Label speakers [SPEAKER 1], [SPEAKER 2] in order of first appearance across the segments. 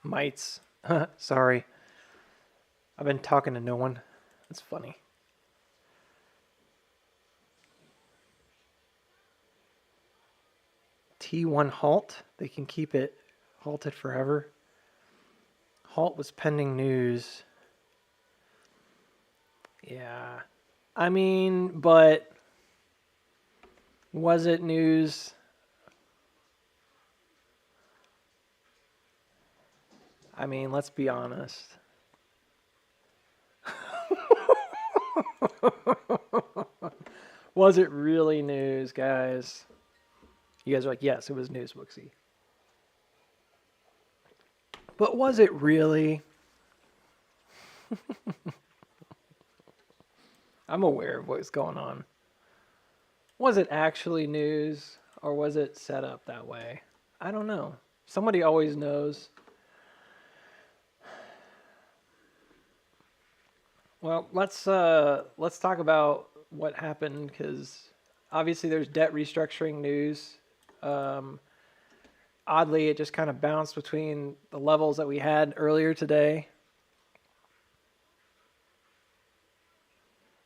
[SPEAKER 1] Mites. Sorry. I've been talking to no one. That's funny. T1 Halt. They can keep it halted forever. Halt was pending news. Yeah. I mean, but was it news? I mean, let's be honest. Was it really news, guys? You guys are like, yes, it was news, Wooksy. But was it really? I'm aware of what's going on. Was it actually news or was it set up that way? I don't know. Somebody always knows. Well, let's talk about what happened because obviously there's debt restructuring news. Oddly, it just kind of bounced between the levels that we had earlier today.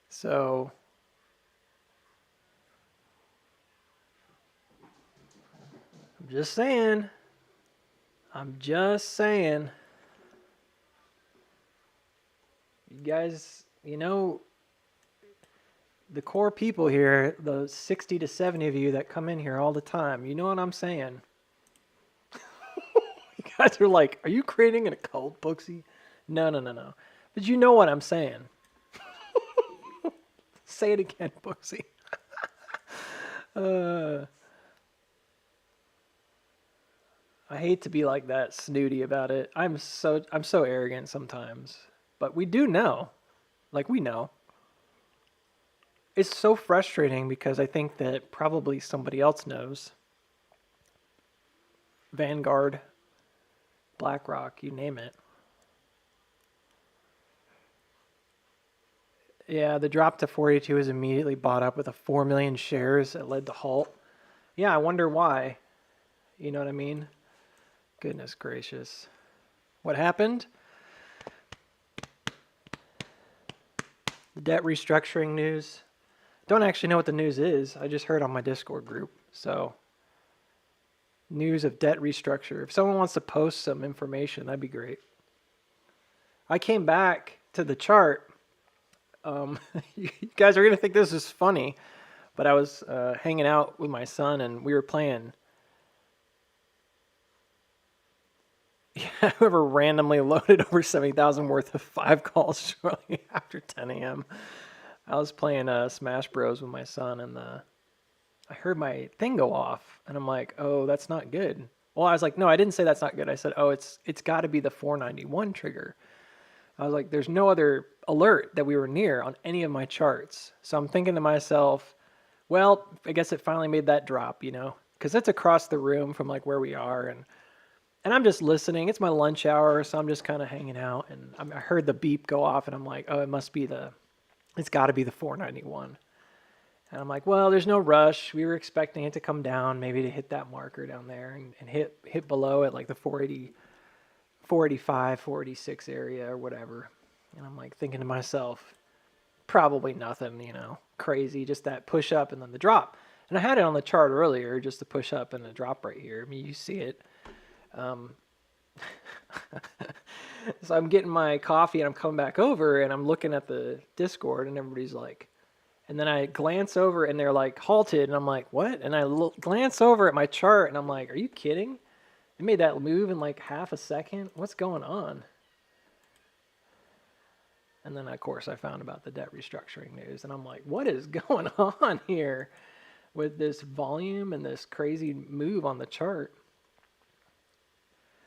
[SPEAKER 1] So I'm just saying. You guys, the core people here, the 60 to 70 of you that come in here all the time, you know what I'm saying? You guys are like, are you creating an occult, Booksy? No. But you know what I'm saying. Say it again, Booksy. I hate to be like that snooty about it. I'm so arrogant sometimes. But we do know. Like we know. It's so frustrating because I think that probably somebody else knows. Vanguard, BlackRock, you name it. Yeah, the drop to 42 was immediately bought up with a 4 million shares that led to Halt. Yeah, I wonder why. You know what I mean? Goodness gracious. What happened? The debt restructuring news. Don't actually know what the news is. I just heard on my Discord group. So, news of debt restructure. If someone wants to post some information, that'd be great. I came back to the chart. You guys are going to think this is funny, but I was hanging out with my son and we were playing. Yeah, whoever randomly loaded over 70,000 worth of 5 calls shortly after 10 a.m. I was playing Smash Bros with my son and I heard my thing go off and I'm like, oh, that's not good. Well, I was like, no, I didn't say that's not good. I said, oh, it's got to be the 491 trigger. I was like, there's no other alert that we were near on any of my charts. So I'm thinking to myself, well, I guess it finally made that drop, because it's across the room from like where we are. And I'm just listening. It's my lunch hour, so I'm just kind of hanging out. And I heard the beep go off and I'm like, oh, it's got to be the 491. And I'm like, well, there's no rush. We were expecting it to come down, maybe to hit that marker down there and hit below it like the 480, 485, 486 area or whatever. And I'm like thinking to myself, probably nothing, crazy, just that push up and then the drop. And I had it on the chart earlier, just the push up and the drop right here. I mean, you see it. So I'm getting my coffee and I'm coming back over and I'm looking at the Discord and everybody's like, and then I glance over and they're like halted and I'm like, what? And I glance over at my chart and I'm like, are you kidding? It made that move in like half a second. What's going on? And then, of course, I found about the debt restructuring news. And I'm like, what is going on here with this volume and this crazy move on the chart?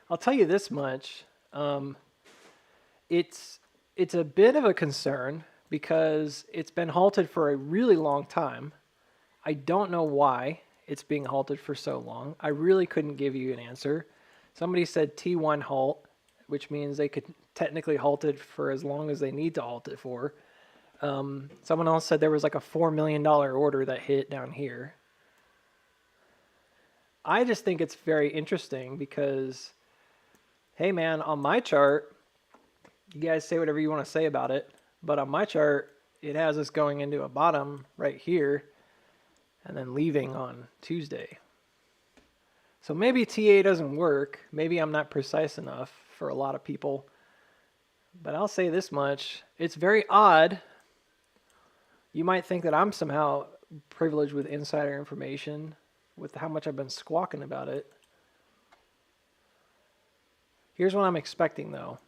[SPEAKER 1] I'll tell you this much. It's a bit of a concern because it's been halted for a really long time. I don't know why it's being halted for so long. I really couldn't give you an answer. Somebody said T1 halt, which means they could technically halt it for as long as they need to halt it for. Someone else said there was like a $4 million order that hit down here. I just think it's very interesting because Hey man, on my chart, you guys say whatever you want to say about it, but on my chart, it has us going into a bottom right here and then leaving on Tuesday. So maybe TA doesn't work. Maybe I'm not precise enough for a lot of people. But I'll say this much. It's very odd. You might think that I'm somehow privileged with insider information with how much I've been squawking about it. Here's what I'm expecting though.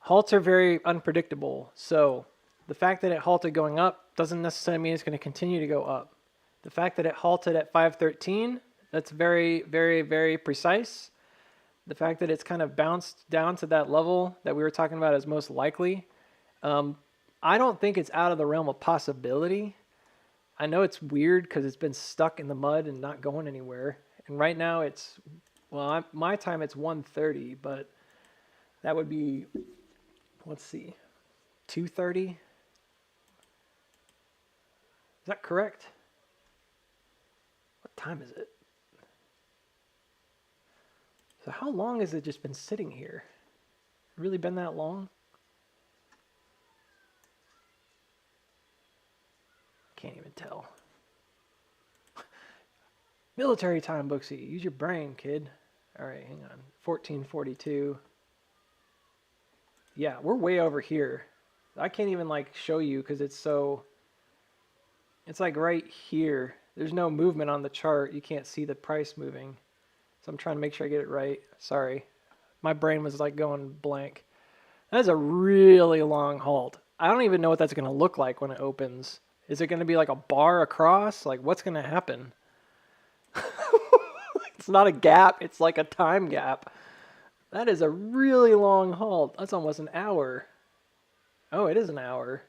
[SPEAKER 1] Halts are very unpredictable. So the fact that it halted going up doesn't necessarily mean it's going to continue to go up. The fact that it halted at 513, that's very, very, very precise. The fact that it's kind of bounced down to that level that we were talking about as most likely, I don't think it's out of the realm of possibility. I know it's weird because it's been stuck in the mud and not going anywhere. And right now it's, well, my time it's 1:30, but that would be, let's see, 2:30. Is that correct? What time is it? So how long has it just been sitting here? Really been that long? Can't even tell. Military time, Booksy. Use your brain, kid. All right, hang on. 1442. Yeah, we're way over here. I can't even like show you because it's so... It's like right here. There's no movement on the chart. You can't see the price moving. So I'm trying to make sure I get it right. Sorry. My brain was like going blank. That's a really long halt. I don't even know what that's going to look like when it opens. Is it going to be like a bar across? Like what's going to happen? It's not a gap. It's like a time gap. That is a really long halt. That's almost an hour. Oh, it is an hour.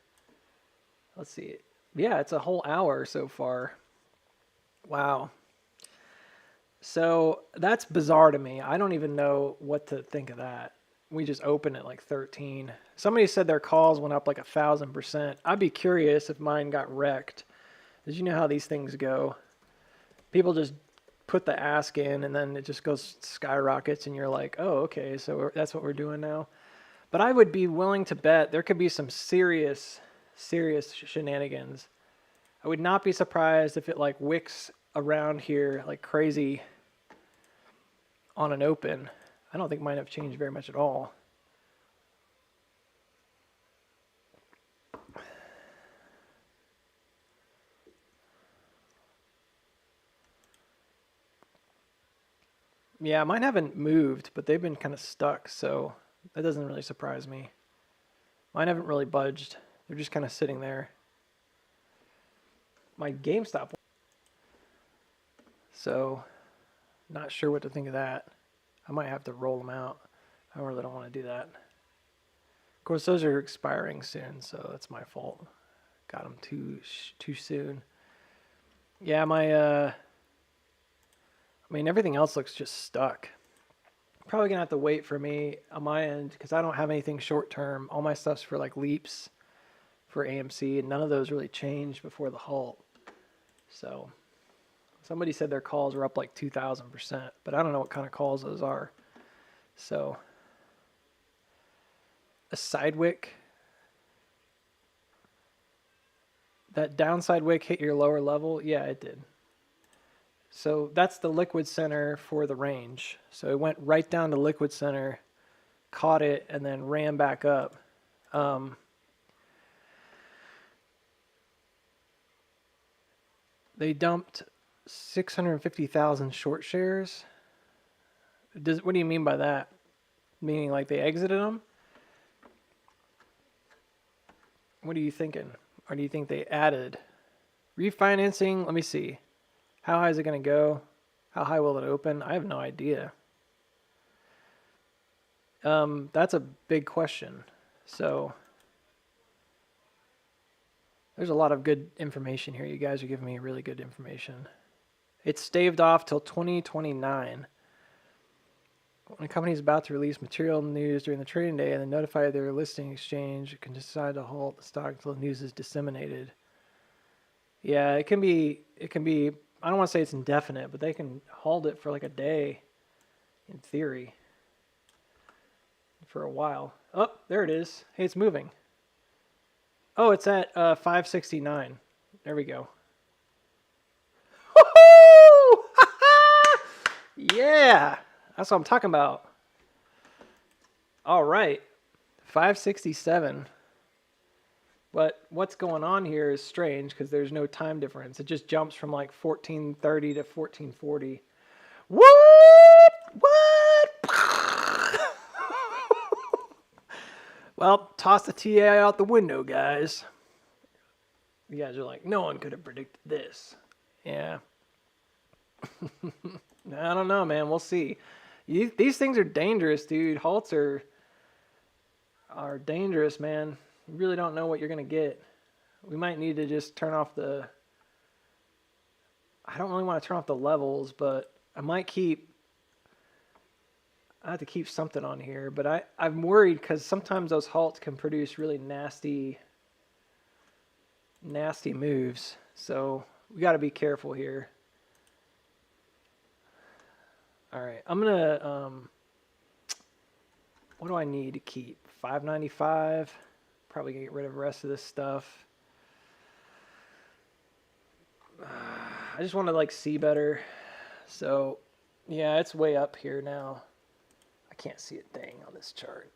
[SPEAKER 1] Let's see. Yeah, it's a whole hour so far. Wow. So that's bizarre to me. I don't even know what to think of that. We just opened at like 13. Somebody said their calls went up like 1,000%. I'd be curious if mine got wrecked. Because you know how these things go. People just put the ask in and then it just goes skyrockets and you're like, oh, okay, so that's what we're doing now. But I would be willing to bet there could be some serious shenanigans. I would not be surprised if it like wicks around here like crazy on an open. I don't think mine have changed very much at all. Yeah, mine haven't moved, but they've been kind of stuck, so that doesn't really surprise me. Mine haven't really budged. They're just kind of sitting there. My GameStop. So, not sure what to think of that. I might have to roll them out. I really don't want to do that. Of course, those are expiring soon, so that's my fault. Got them too soon. Yeah, I mean, everything else looks just stuck. Probably gonna have to wait for me on my end because I don't have anything short term. All my stuff's for like leaps for AMC, and none of those really changed before the halt. So somebody said their calls were up like 2,000%, but I don't know what kind of calls those are. So a side wick. That downside wick hit your lower level? Yeah, it did. So that's the liquid center for the range. So it went right down to liquid center, caught it, and then ran back up. They dumped 650,000 short shares. What do you mean by that? Meaning like they exited them? What are you thinking? Or do you think they added? Refinancing, let me see. How high is it going to go? How high will it open? I have no idea. That's a big question. So there's a lot of good information here. You guys are giving me really good information. It's staved off till 2029. When a company is about to release material news during the trading day and then notify their listing exchange, it can decide to halt the stock until the news is disseminated. Yeah, it can be, I don't want to say it's indefinite, but they can halt it for like a day in theory. for a while. Oh, there it is. Hey, it's moving. Oh, it's at 569. There we go. Woo-hoo! Yeah, that's what I'm talking about. All right, 567. But what's going on here is strange because there's no time difference. It just jumps from like 1430 to 1440. What? What? Well, toss the TA out the window, guys. You guys are like, no one could have predicted this. Yeah. I don't know, man. We'll see. These things are dangerous, dude. Halts are dangerous, man. You really don't know what you're going to get. We might need to just turn off the... I don't really want to turn off the levels, but I might keep... I have to keep something on here, but I'm worried because sometimes those halts can produce really nasty moves. So we got to be careful here. All right, I'm going to... what do I need to keep? 595. Probably gonna get rid of the rest of this stuff. I just want to like see better. So yeah, it's way up here now. I can't see a thing on this chart.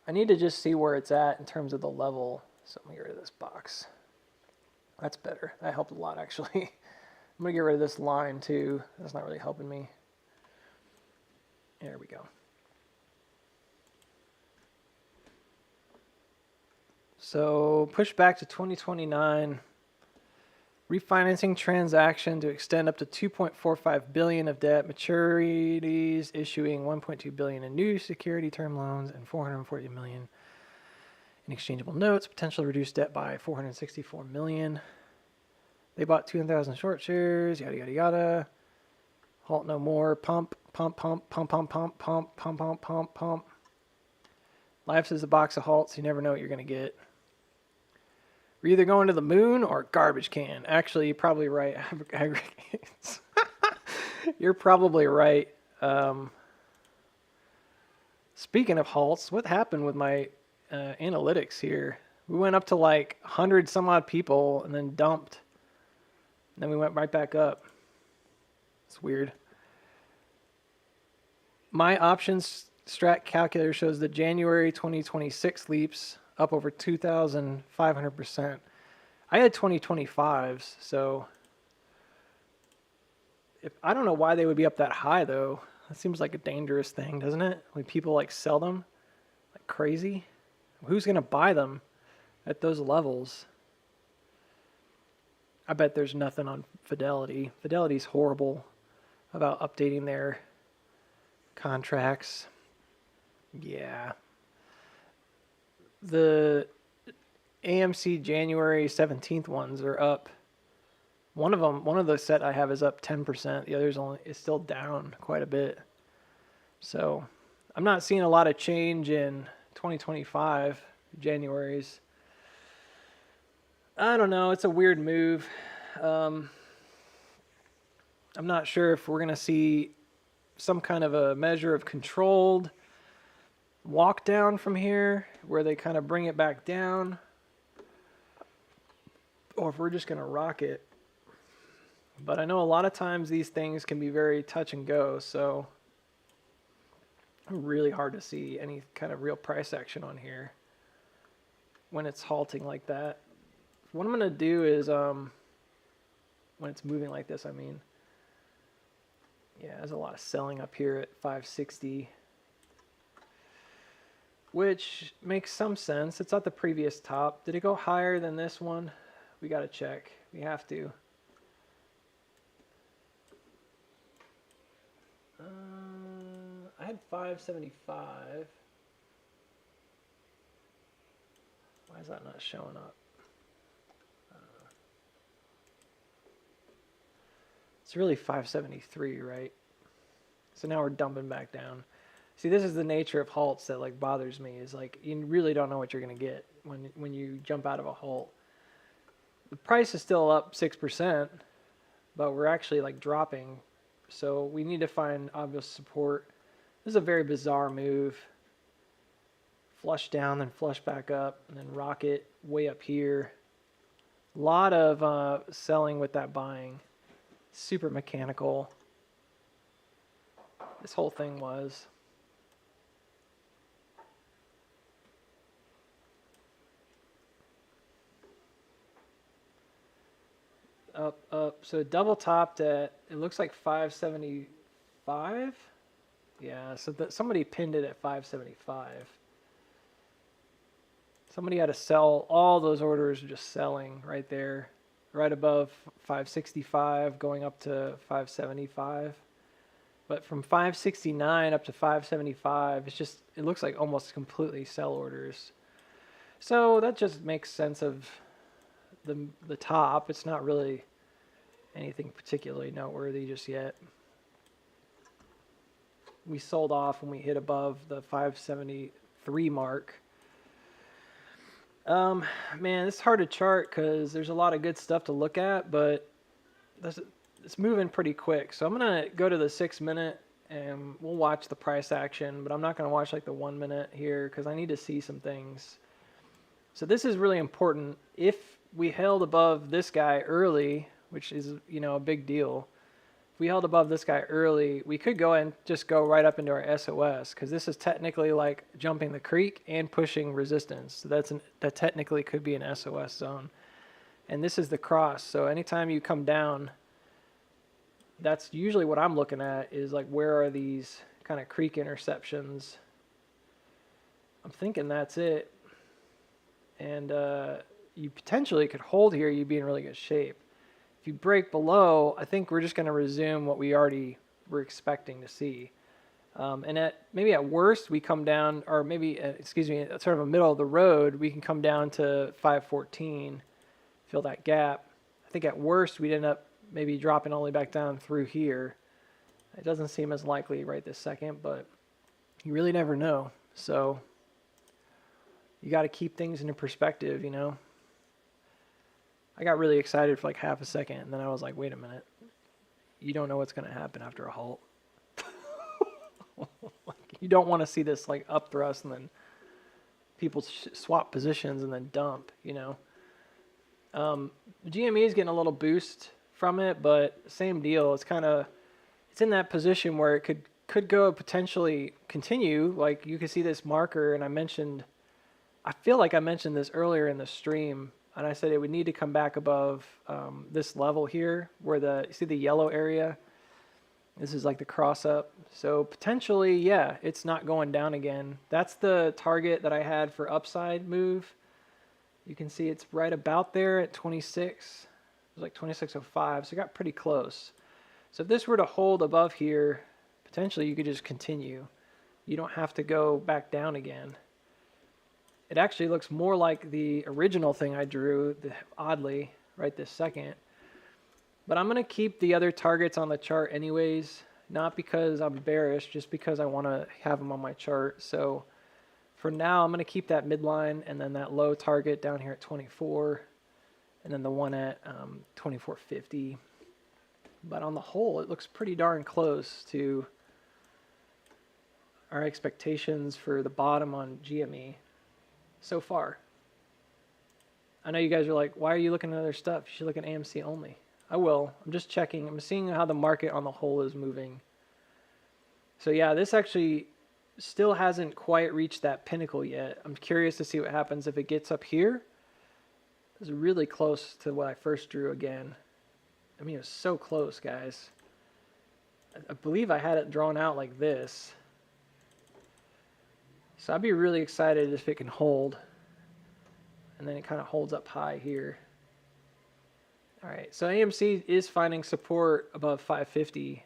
[SPEAKER 1] I need to just see where it's at in terms of the level. So I'm gonna get rid of this box. That's better. That helped a lot actually. I'm gonna get rid of this line too. That's not really helping me. There we go. So push back to 2029. Refinancing transaction to extend up to 2.45 billion of debt maturities, issuing 1.2 billion in new security term loans and 440 million in exchangeable notes. Potentially reduce debt by 464 million. They bought 200,000 short shares. Yada yada yada. Halt no more. Pump. Life's is a box of halts. You never know what you're gonna get. We're either going to the moon or garbage can. Actually, you're probably right. Aggregates. You're probably right. Speaking of halts, what happened with my analytics here? We went up to like 100 some odd people and then dumped. And then we went right back up. It's weird. My options strat calculator shows the January 2026 leaps up over 2,500%. I had 2025s, so I don't know why they would be up that high though. That seems like a dangerous thing, doesn't it? When people like sell them like crazy. Who's gonna buy them at those levels? I bet there's nothing on Fidelity. Fidelity's horrible about updating their contracts. Yeah. The AMC January 17th ones are up. One of the set I have is up 10%. The other's is still down quite a bit. So I'm not seeing a lot of change in 2025 Januaries. I don't know. It's a weird move. I'm not sure if we're going to see some kind of a measure of controlled walk down from here where they kind of bring it back down, or if we're just going to rock it. But I know a lot of times these things can be very touch and go, so really hard to see any kind of real price action on here when it's halting like that. What I'm going to do is when it's moving like this, I mean, yeah, there's a lot of selling up here at 560. Which makes some sense. It's at the previous top. Did it go higher than this one? We got to check. We have to. I had 575. Why is that not showing up? It's really 573, right? So now we're dumping back down. See, this is the nature of halts that like bothers me, is like you really don't know what you're going to get when you jump out of a halt. The price is still up 6%, but we're actually like dropping. So we need to find obvious support. This is a very bizarre move. Flush down, then flush back up, and then rocket way up here. A lot of selling with that buying. Super mechanical. This whole thing was. Up, up. So double topped at, it looks like 575. Yeah, so somebody pinned it at 575. Somebody had to sell all those orders, just selling right there, right above 565, going up to 575. But from 569 up to 575, it's just, it looks like almost completely sell orders. So that just makes sense of the top. It's not really anything particularly noteworthy just yet. We sold off when we hit above the 573 mark. Man, it's hard to chart because there's a lot of good stuff to look at, but it's moving pretty quick. So I'm going to go to the 6 minute and we'll watch the price action, but I'm not going to watch like the 1 minute here because I need to see some things. So this is really important. If we held above this guy early, which is, you know, a big deal. If we held above this guy early, we could go and just go right up into our SOS because this is technically like jumping the creek and pushing resistance. So that technically could be an SOS zone. And this is the cross. So anytime you come down, that's usually what I'm looking at is like, where are these kind of creek interceptions? I'm thinking that's it. And you potentially could hold here, you'd be in really good shape. If you break below, I think we're just going to resume what we already were expecting to see. And maybe at worst, we come down, or maybe, excuse me, sort of a middle of the road, we can come down to 514, fill that gap. I think at worst, we'd end up maybe dropping all the way back down through here. It doesn't seem as likely right this second, but you really never know. So you got to keep things into perspective, you know. I got really excited for like half a second, and then I was like, wait a minute. You don't know what's going to happen after a halt. You don't want to see this like up thrust and then people swap positions and then dump, you know. GME is getting a little boost from it, but same deal. It's in that position where it could go potentially continue. Like you can see this marker, and I feel like I mentioned this earlier in the stream, and I said it would need to come back above this level here where you see the yellow area. This is like the cross up. So potentially, yeah, it's not going down again. That's the target that I had for upside move. You can see it's right about there at 26. It was like 26.05, so it got pretty close. So if this were to hold above here, potentially you could just continue. You don't have to go back down again. It actually looks more like the original thing I drew, oddly, right this second. But I'm going to keep the other targets on the chart anyways, not because I'm bearish, just because I want to have them on my chart. So for now, I'm going to keep that midline and then that low target down here at 24, and then the one at 24.50. But on the whole, it looks pretty darn close to our expectations for the bottom on GME so far. I know you guys are like, why are you looking at other stuff? You should look at AMC only. I will. I'm just checking. I'm seeing how the market on the whole is moving. So yeah, this actually still hasn't quite reached that pinnacle yet. I'm curious to see what happens if it gets up here. It's really close to what I first drew again. I mean, it was so close, guys. I believe I had it drawn out like this. So I'd be really excited if it can hold. And then it kind of holds up high here. All right, so AMC is finding support above 550.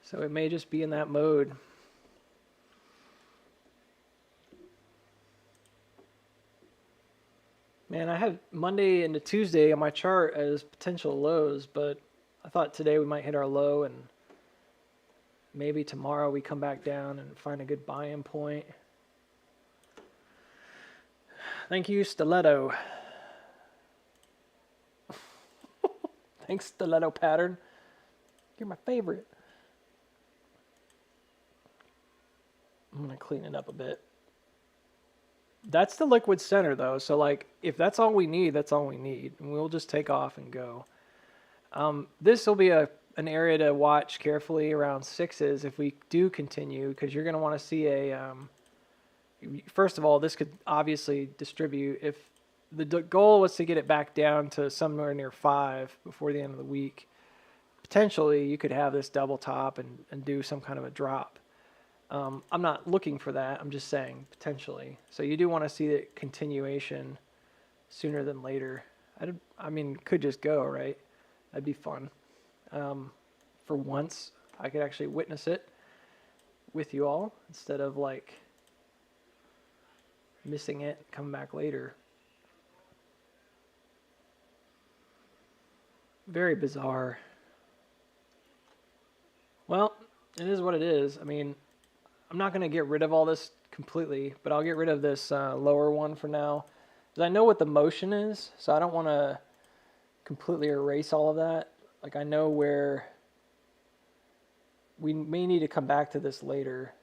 [SPEAKER 1] So it may just be in that mode. Man, I had Monday into Tuesday on my chart as potential lows, but I thought today we might hit our low, and maybe tomorrow we come back down and find a good buy-in point. Thank you, Stiletto. Thanks, Stiletto Pattern. You're my favorite. I'm going to clean it up a bit. That's the liquid center though. So like if that's all we need, that's all we need. And we'll just take off and go. This will be an area to watch carefully around 6s if we do continue, because you're going to want to see a, first of all, this could obviously distribute. If the goal was to get it back down to somewhere near 5 before the end of the week, potentially you could have this double top and do some kind of a drop. I'm not looking for that. I'm just saying potentially. So you do want to see the continuation sooner than later. I mean, could just go, right? That'd be fun. For once, I could actually witness it with you all instead of like missing it, come back later. Very bizarre. Well, it is what it is. I mean, I'm not going to get rid of all this completely, but I'll get rid of this lower one for now. Because I know what the motion is, so I don't want to completely erase all of that. Like I know where we may need to come back to this later.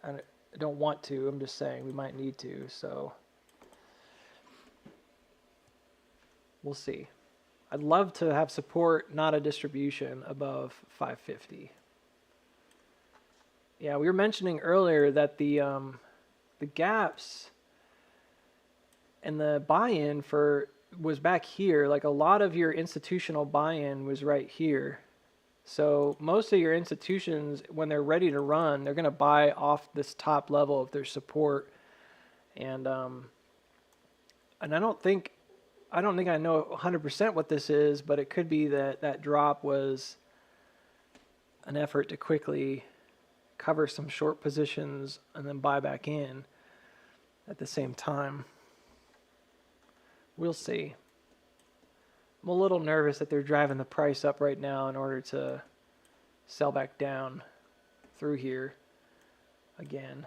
[SPEAKER 1] I don't want to, I'm just saying we might need to, so we'll see. I'd love to have support, not a distribution above 550. Yeah, we were mentioning earlier that the gaps and the buy-in for was back here. Like a lot of your institutional buy-in was right here. So most of your institutions, when they're ready to run, they're going to buy off this top level of their support. And I don't think I know 100% what this is, but it could be that that drop was an effort to quickly cover some short positions and then buy back in at the same time. We'll see. I'm a little nervous that they're driving the price up right now in order to sell back down through here again.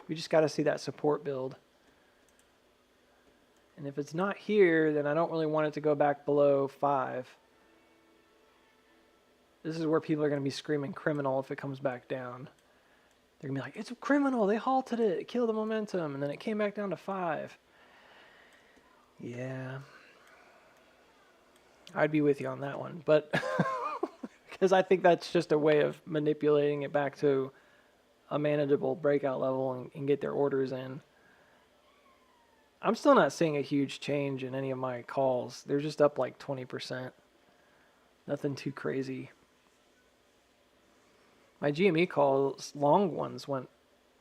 [SPEAKER 1] We just got to see that support build. And if it's not here, then I don't really want it to go back below 5. This is where people are going to be screaming criminal if it comes back down. They're going to be like, it's a criminal. They halted it. It killed the momentum. And then it came back down to 5. Yeah. I'd be with you on that one. But because I think that's just a way of manipulating it back to a manageable breakout level and get their orders in. I'm still not seeing a huge change in any of my calls. They're just up like 20%. Nothing too crazy. My GME calls, long ones went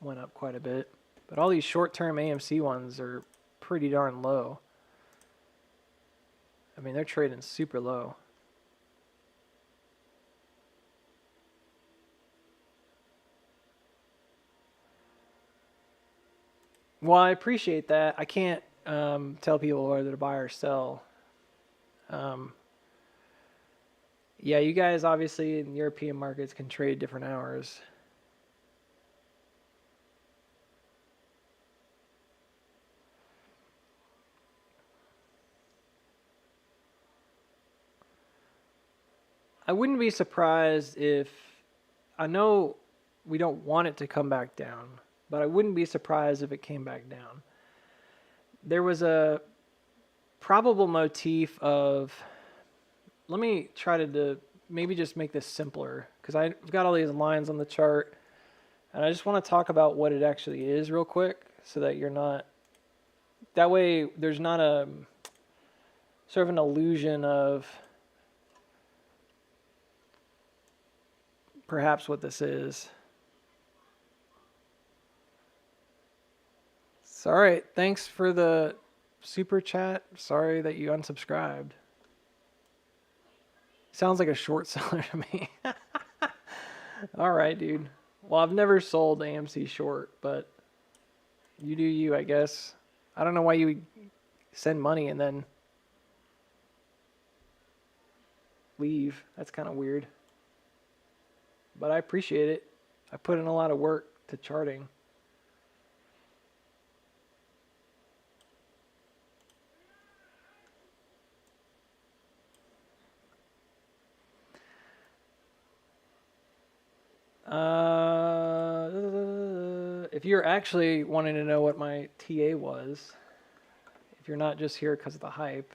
[SPEAKER 1] up quite a bit. But all these short-term AMC ones are pretty darn low. I mean, they're trading super low. Well, I appreciate that. I can't tell people whether to buy or sell. Yeah, you guys obviously in European markets can trade different hours. I wouldn't be surprised if, I know we don't want it to come back down, but I wouldn't be surprised if it came back down. There was a probable motif of, let me try to maybe just make this simpler, because I've got all these lines on the chart, and I just want to talk about what it actually is real quick, so that you're not, that way there's not a sort of an illusion of perhaps what this is. So, all right, thanks for the super chat. Sorry that you unsubscribed. Sounds like a short seller to me. All right, dude. Well, I've never sold AMC short, but you do you, I guess. I don't know why you would send money and then leave. That's kind of weird. But I appreciate it. I put in a lot of work to charting. If you're actually wanting to know what my TA was, if you're not just here because of the hype,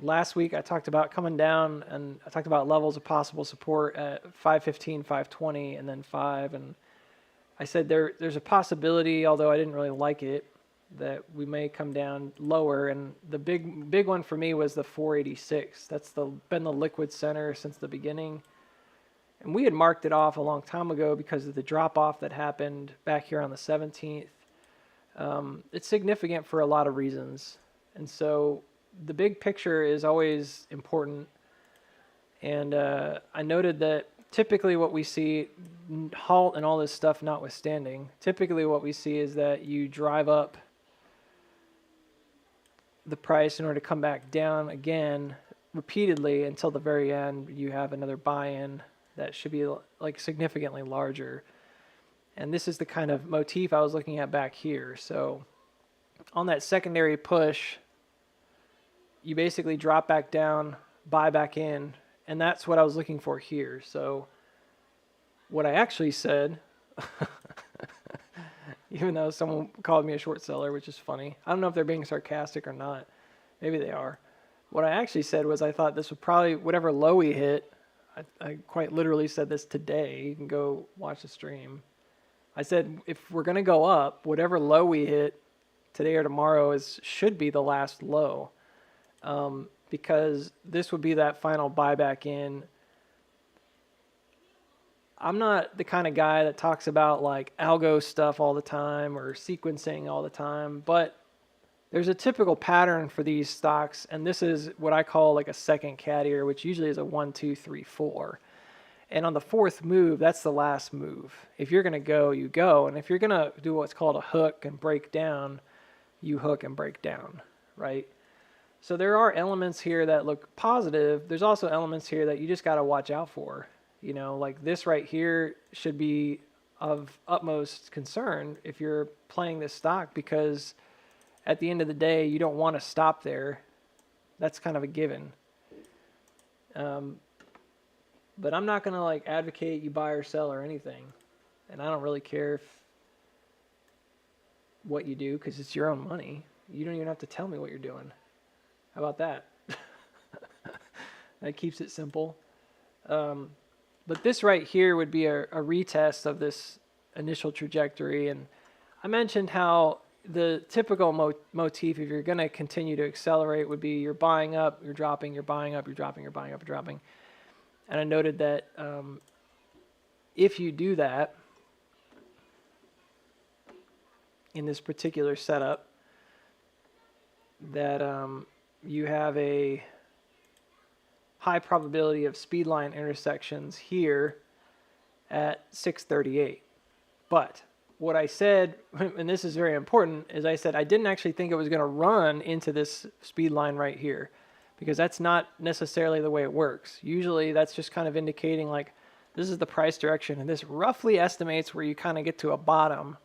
[SPEAKER 1] last week I talked about coming down and I talked about levels of possible support at 515, 520, and then 5. And I said there's a possibility, although I didn't really like it, that we may come down lower. And the big one for me was the 486. That's been the liquid center since the beginning. And we had marked it off a long time ago because of the drop-off that happened back here on the 17th. It's significant for a lot of reasons. And so the big picture is always important. And I noted that typically what we see, Halt and all this stuff notwithstanding, typically what we see is that you drive up the price in order to come back down again repeatedly until the very end. You have another buy-in that should be like significantly larger. And this is the kind of motif I was looking at back here. So on that secondary push, you basically drop back down, buy back in, and that's what I was looking for here. So what I actually said, even though someone called me a short seller, which is funny. I don't know if they're being sarcastic or not. Maybe they are. What I actually said was I thought this would probably, whatever low we hit, I quite literally said this today. You can go watch the stream. I said, if we're going to go up, whatever low we hit today or tomorrow should be the last low. Because this would be that final buyback in. I'm not the kind of guy that talks about like algo stuff all the time or sequencing all the time, but there's a typical pattern for these stocks, and this is what I call like a second cat ear, which usually is a 1, 2, 3, 4. And on the fourth move, that's the last move. If you're going to go, you go. And if you're going to do what's called a hook and break down, you hook and break down, right? So there are elements here that look positive. There's also elements here that you just got to watch out for. You know, like this right here should be of utmost concern if you're playing this stock, because at the end of the day, you don't want to stop there. That's kind of a given. But I'm not going to like advocate you buy or sell or anything. And I don't really care what you do because it's your own money. You don't even have to tell me what you're doing. How about that? That keeps it simple. But this right here would be a retest of this initial trajectory. And I mentioned how the typical motif, if you're going to continue to accelerate, would be you're buying up, you're dropping, you're buying up, you're dropping, you're buying up, you're dropping. And I noted that if you do that in this particular setup, that you have a high probability of speed line intersections here at 638. But what I said, and this is very important, is I said I didn't actually think it was going to run into this speed line right here, because that's not necessarily the way it works. Usually that's just kind of indicating like this is the price direction, and this roughly estimates where you kind of get to a bottom,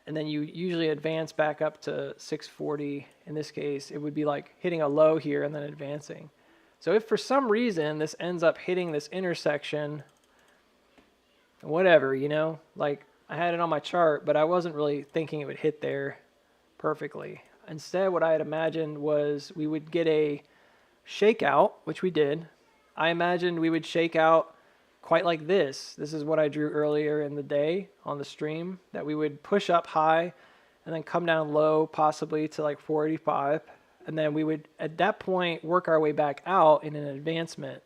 [SPEAKER 1] and then you usually advance back up to 640. In this case, it would be like hitting a low here and then advancing. So if for some reason this ends up hitting this intersection, whatever, you know, like I had it on my chart, but I wasn't really thinking it would hit there perfectly. Instead, what I had imagined was we would get a shakeout, which we did. I imagined we would shake out quite like this. This is what I drew earlier in the day on the stream, that we would push up high and then come down low, possibly to like 485. And then we would, at that point, work our way back out in an advancement.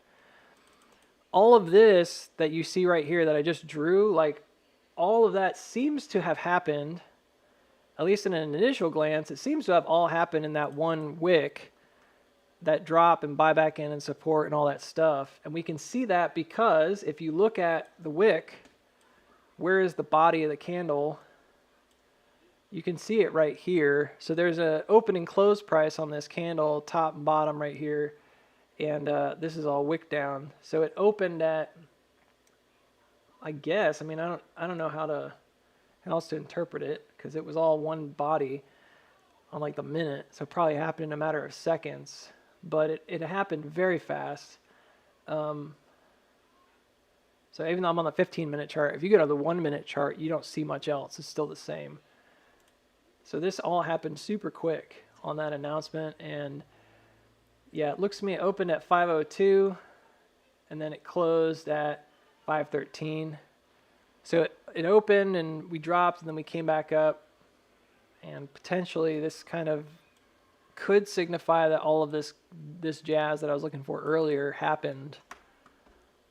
[SPEAKER 1] All of this that you see right here that I just drew, like all of that seems to have happened, at least in an initial glance, it seems to have all happened in that one wick, that drop and buy back in and support and all that stuff. And we can see that because if you look at the wick, where is the body of the candle? You can see it right here. So there's an open and close price on this candle, top and bottom right here. And this is all wick down. So it opened at, I guess, I mean, I don't know how else to interpret it, because it was all one body on like the minute. So it probably happened in a matter of seconds, but it happened very fast. So even though I'm on the 15-minute chart, if you go to the 1-minute chart, you don't see much else. It's still the same. So this all happened super quick on that announcement. And yeah, it looks to me it opened at 5:02 and then it closed at 5:13. So it opened and we dropped and then we came back up. And potentially this kind of could signify that all of this jazz that I was looking for earlier happened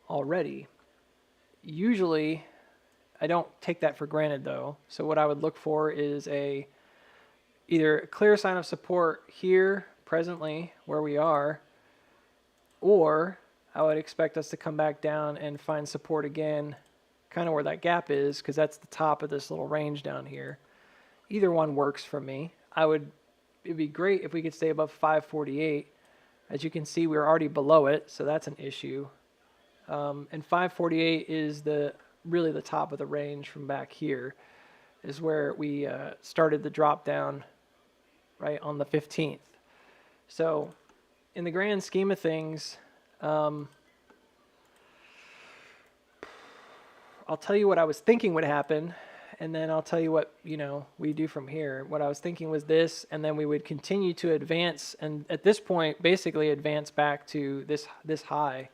[SPEAKER 1] already. Usually, I don't take that for granted though. So what I would look for is either a clear sign of support here presently where we are, or I would expect us to come back down and find support again, kind of where that gap is, because that's the top of this little range down here. Either one works for me. It'd be great if we could stay above 548. As you can see, we're already below it, so that's an issue. And 548 is really the top of the range from back here, is where we started the drop down right on the 15th. So in the grand scheme of things, I'll tell you what I was thinking would happen, and then I'll tell you what, we do from here. What I was thinking was this, and then we would continue to advance, and at this point, basically advance back to this high,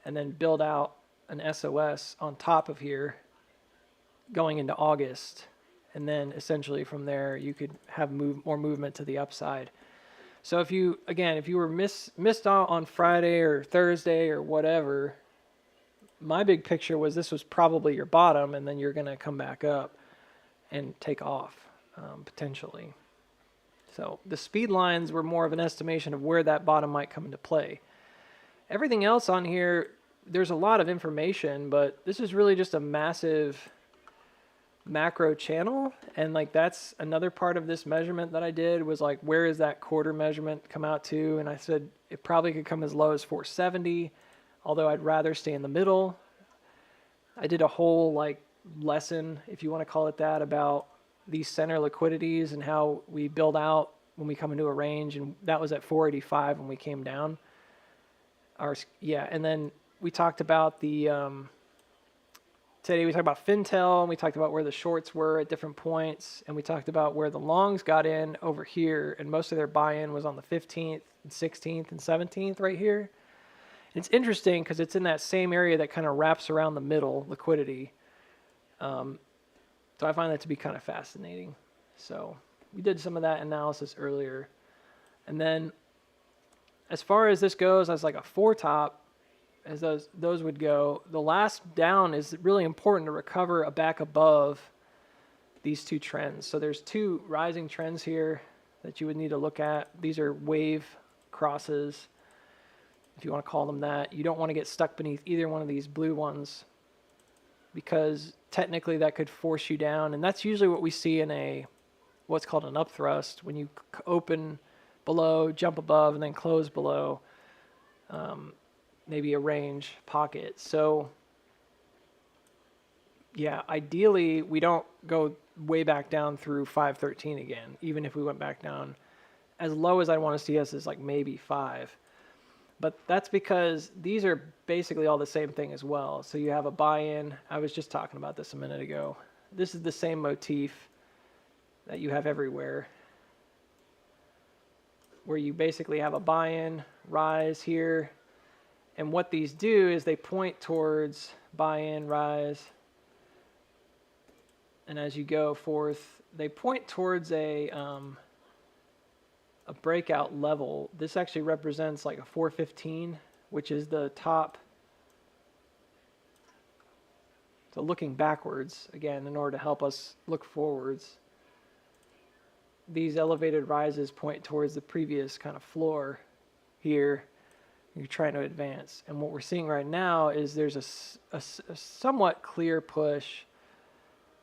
[SPEAKER 1] and then build out an SOS on top of here going into August. And then essentially from there, you could have more movement to the upside. So if you were missed out on Friday or Thursday or whatever, my big picture was this was probably your bottom, and then you're going to come back up and take off, potentially. So the speed lines were more of an estimation of where that bottom might come into play. Everything else on here, there's a lot of information, but this is really just a massive macro channel. And like that's another part of this measurement that I did was like, where is that quarter measurement come out to? And I said it probably could come as low as 470, although I'd rather stay in the middle. I did a whole like lesson, if you want to call it that, about these center liquidities and how we build out when we come into a range, and that was at 485 when we came down. And then we talked about today we talked about Fintel, and we talked about where the shorts were at different points, and we talked about where the longs got in over here, and most of their buy-in was on the 15th and 16th and 17th right here. It's interesting because it's in that same area that kind of wraps around the middle liquidity. So I find that to be kind of fascinating. So we did some of that analysis earlier. And then as far as this goes, as like a 4-top, as those would go, the last down is really important to recover back above these two trends. So there's two rising trends here that you would need to look at. These are wave crosses, if you want to call them that. You don't want to get stuck beneath either one of these blue ones, because technically that could force you down. And that's usually what we see in what's called an upthrust, when you open below, jump above, and then close below. Maybe a range pocket. So yeah, ideally we don't go way back down through 513 again, even if we went back down. As low as I want to see us is like maybe 5. But that's because these are basically all the same thing as well. So you have a buy-in. I was just talking about this a minute ago. This is the same motif that you have everywhere, where you basically have a buy-in, rise here. And what these do is they point towards buy-in, rise. And as you go forth, they point towards a breakout level. This actually represents like a 415, which is the top. So looking backwards, again, in order to help us look forwards, these elevated rises point towards the previous kind of floor here. You're trying to advance. And what we're seeing right now is there's a somewhat clear push,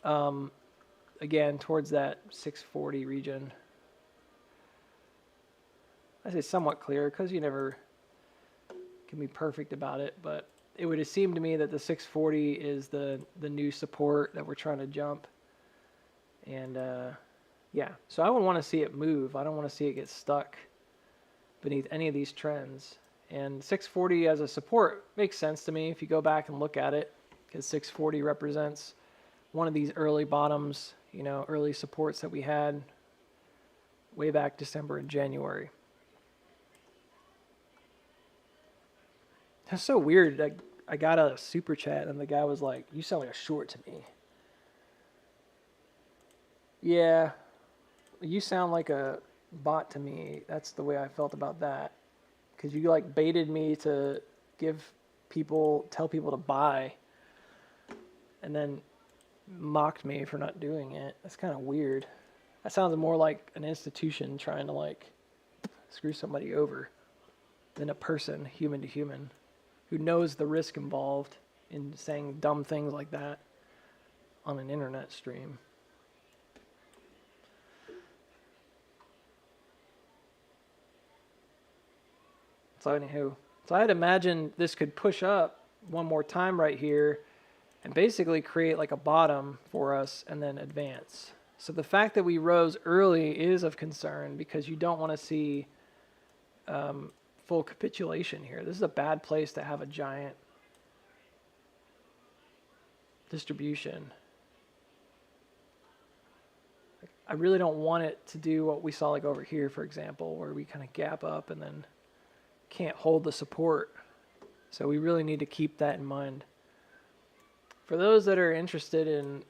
[SPEAKER 1] again, towards that 640 region. I say somewhat clear because you never can be perfect about it, but it would have seemed to me that the 640 is the new support that we're trying to jump. And yeah, so I would want to see it move. I don't want to see it get stuck beneath any of these trends. And 640 as a support makes sense to me if you go back and look at it. because 640 represents one of these early bottoms, early supports that we had way back December and January. That's so weird. I got a super chat and the guy was like, "You sound like a short to me." Yeah, you sound like a bot to me. That's the way I felt about that. Because you like baited me to tell people to buy, and then mocked me for not doing it. That's kind of weird. That sounds more like an institution trying to like screw somebody over than a person, human to human, who knows the risk involved in saying dumb things like that on an internet stream. So anywho, I'd imagine this could push up one more time right here and basically create like a bottom for us and then advance. So the fact that we rose early is of concern because you don't want to see full capitulation here. This is a bad place to have a giant distribution. I really don't want it to do what we saw like over here, for example, where we kind of gap up and then can't hold the support. So we really need to keep that in mind. For those that are interested in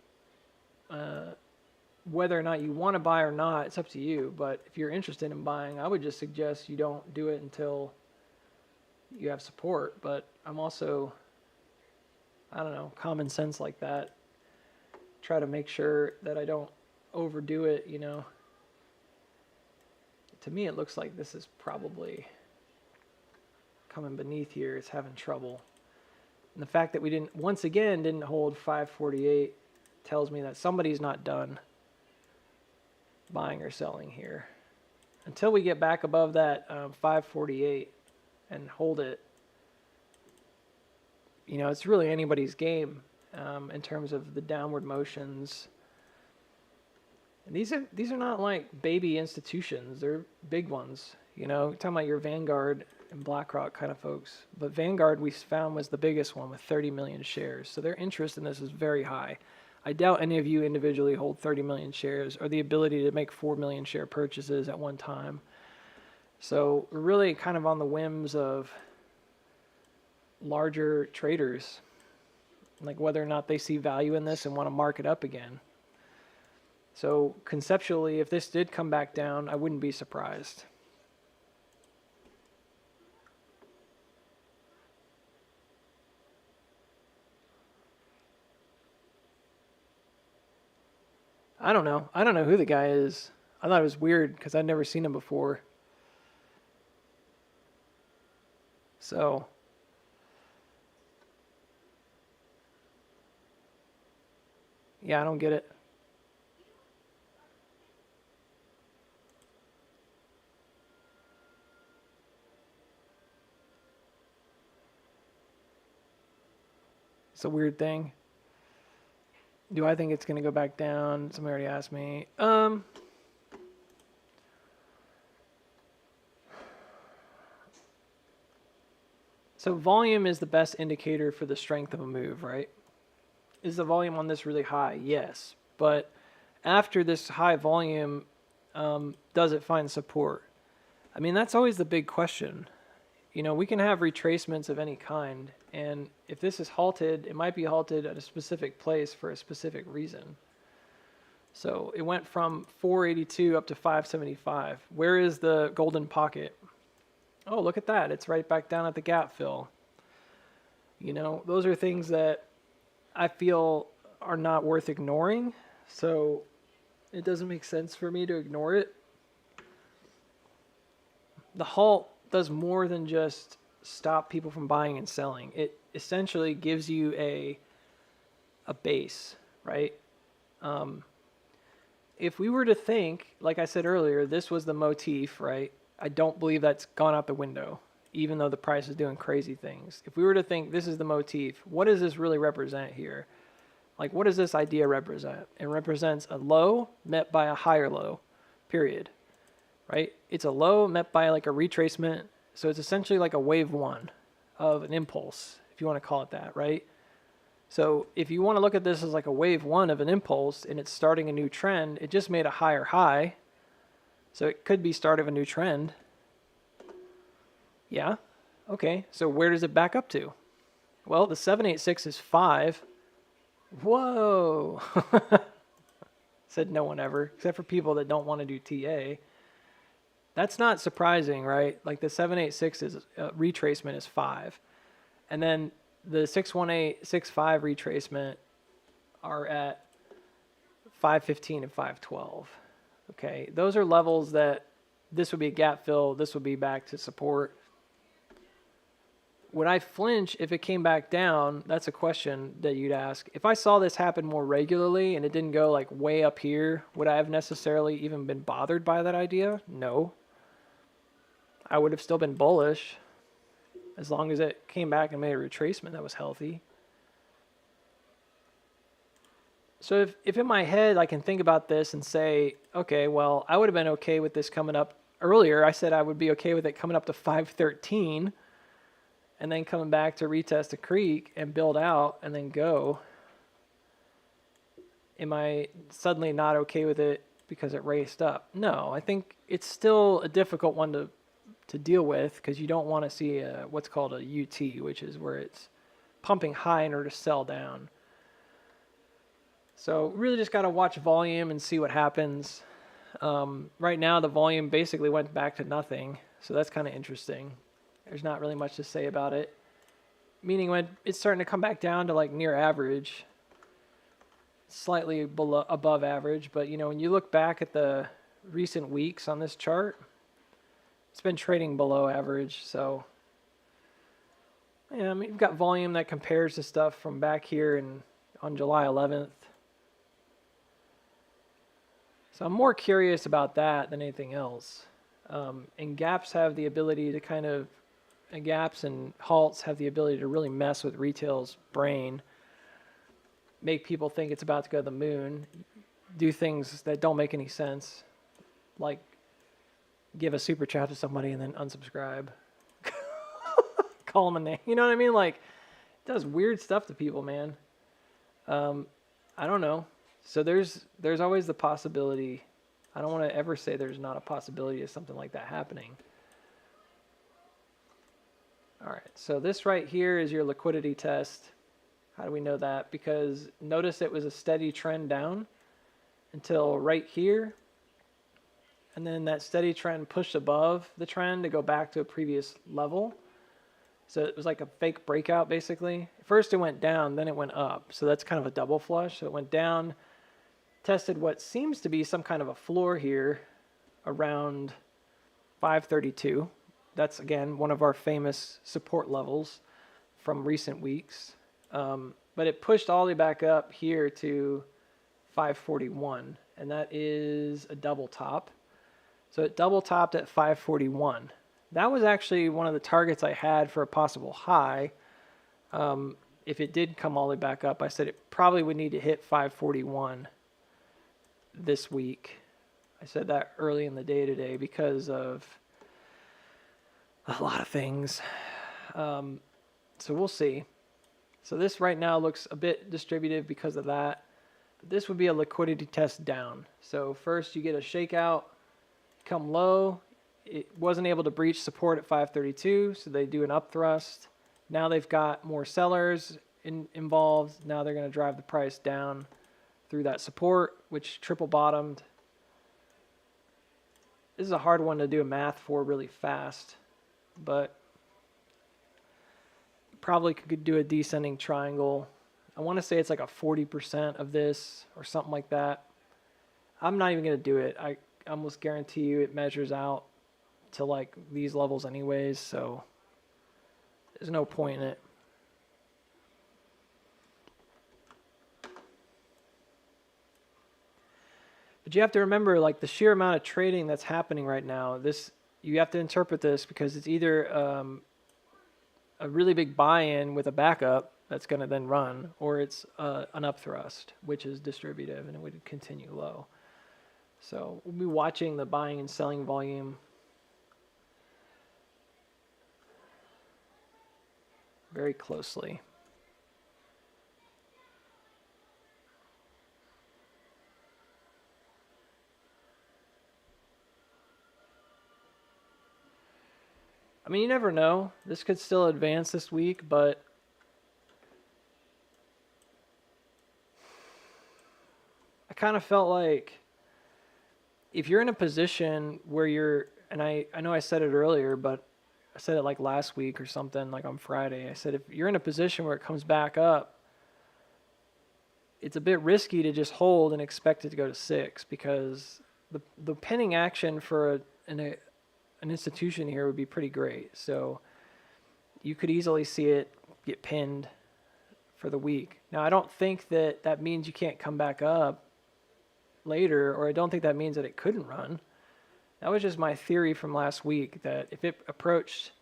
[SPEAKER 1] whether or not you want to buy or not, it's up to you. But if you're interested in buying, I would just suggest you don't do it until you have support. But I'm also, I don't know, common sense like that. Try to make sure that I don't overdo it, To me, it looks like this is probably coming beneath here. It's having trouble. And the fact that we once again didn't hold 548 tells me that somebody's not done buying or selling here. Until we get back above that 548 and hold it, it's really anybody's game in terms of the downward motions. And these are not like baby institutions. They're big ones. Talking about your Vanguard and BlackRock kind of folks. But Vanguard we found was the biggest one with 30 million shares. So their interest in this is very high. I doubt any of you individually hold 30 million shares or the ability to make 4 million share purchases at one time. So we're really kind of on the whims of larger traders, like whether or not they see value in this and want to mark it up again. So conceptually, if this did come back down, I wouldn't be surprised. I don't know. I don't know who the guy is. I thought it was weird because I'd never seen him before. So yeah, I don't get it. It's a weird thing. Do I think it's going to go back down? Somebody already asked me. So volume is the best indicator for the strength of a move, right? Is the volume on this really high? Yes. But after this high volume, does it find support? I mean, that's always the big question. We can have retracements of any kind, and if this is halted, it might be halted at a specific place for a specific reason. So it went from 482 up to 575. Where is the golden pocket? Oh, look at that. It's right back down at the gap fill. Those are things that I feel are not worth ignoring. So it doesn't make sense for me to ignore it. The halt does more than just stop people from buying and selling. It essentially gives you a base, right? If we were to think, like I said earlier, this was the motif, right? I don't believe that's gone out the window, even though the price is doing crazy things. If we were to think this is the motif, what does this really represent here? Like, what does this idea represent? It represents a low met by a higher low, period. Right? It's a low met by like a retracement. So it's essentially like a wave one of an impulse, if you want to call it that, right? So if you want to look at this as like a wave one of an impulse and it's starting a new trend, it just made a higher high. So it could be start of a new trend. Yeah. Okay. So where does it back up to? Well, the 786 is 5. Whoa. Said no one ever, except for people that don't want to do TA. That's not surprising, right? Like the 786 is retracement is 5. And then the 61865 retracement are at 515 and 512. Okay, those are levels that this would be a gap fill, this would be back to support. Would I flinch if it came back down? That's a question that you'd ask. If I saw this happen more regularly and it didn't go like way up here, would I have necessarily even been bothered by that idea? No. I would have still been bullish as long as it came back and made a retracement that was healthy. So if in my head I can think about this and say, okay, well, I would have been okay with this coming up earlier. I said I would be okay with it coming up to 513 and then coming back to retest a creek and build out and then go. Am I suddenly not okay with it because it raced up? No, I think it's still a difficult one to deal with because you don't want to see what's called a UT, which is where it's pumping high in order to sell down. So really just got to watch volume and see what happens. Right now the volume basically went back to nothing, so that's kind of interesting. There's not really much to say about it. Meaning when it's starting to come back down to like near average, slightly below, above average, but you know, when you look back at the recent weeks on this chart, it's been trading below average. So yeah, I mean, you've got volume that compares to stuff from back here and on July 11th. So I'm more curious about that than anything else. And gaps have the ability to kind of, gaps and halts have the ability to really mess with retail's brain, make people think it's about to go to the moon, do things that don't make any sense, like give a super chat to somebody and then unsubscribe, call them a name. You know what I mean? Like, it does weird stuff to people, man. I don't know. So there's always the possibility. I don't want to ever say there's not a possibility of something like that happening. All right, so this right here is your liquidity test. How do we know that? Because notice it was a steady trend down until right here. And then that steady trend pushed above the trend to go back to a previous level. So it was like a fake breakout, basically. First it went down, then it went up. So that's kind of a double flush. So it went down, tested what seems to be some kind of a floor here around 532. That's, again, one of our famous support levels from recent weeks. But it pushed all the way back up here to 541, and that is a double top. So it double topped at 541. That was actually one of the targets I had for a possible high. If it did come all the way back up, I said it probably would need to hit 541 this week. I said that early in the day today because of a lot of things. So we'll see. So this right now looks a bit distributive because of that. But this would be a liquidity test down. So first you get a shakeout, come low. It wasn't able to breach support at 532, so they do an up thrust. Now they've got more sellers involved. Now they're going to drive the price down through that support, which triple bottomed. This is a hard one to do a math for really fast, but probably could do a descending triangle. I want to say it's like a 40% of this or something like that. I'm not even going to do it. I almost guarantee you it measures out to like these levels anyways, so there's no point in it. But you have to remember, like, the sheer amount of trading that's happening right now, this, you have to interpret this because it's either a really big buy-in with a backup that's going to then run, or it's an upthrust, which is distributive and it would continue low. So we'll be watching the buying and selling volume very closely. I mean, you never know. This could still advance this week, but I kind of felt like if you're in a position where you're, and I know I said it earlier, but I said it like last week or something, like on Friday. I said if you're in a position where it comes back up, it's a bit risky to just hold and expect it to go to 6 because the pending action for an institution here would be pretty great. So you could easily see it get pinned for the week. Now, I don't think that that means you can't come back up later, or I don't think that means that it couldn't run. That was just my theory from last week that if it approached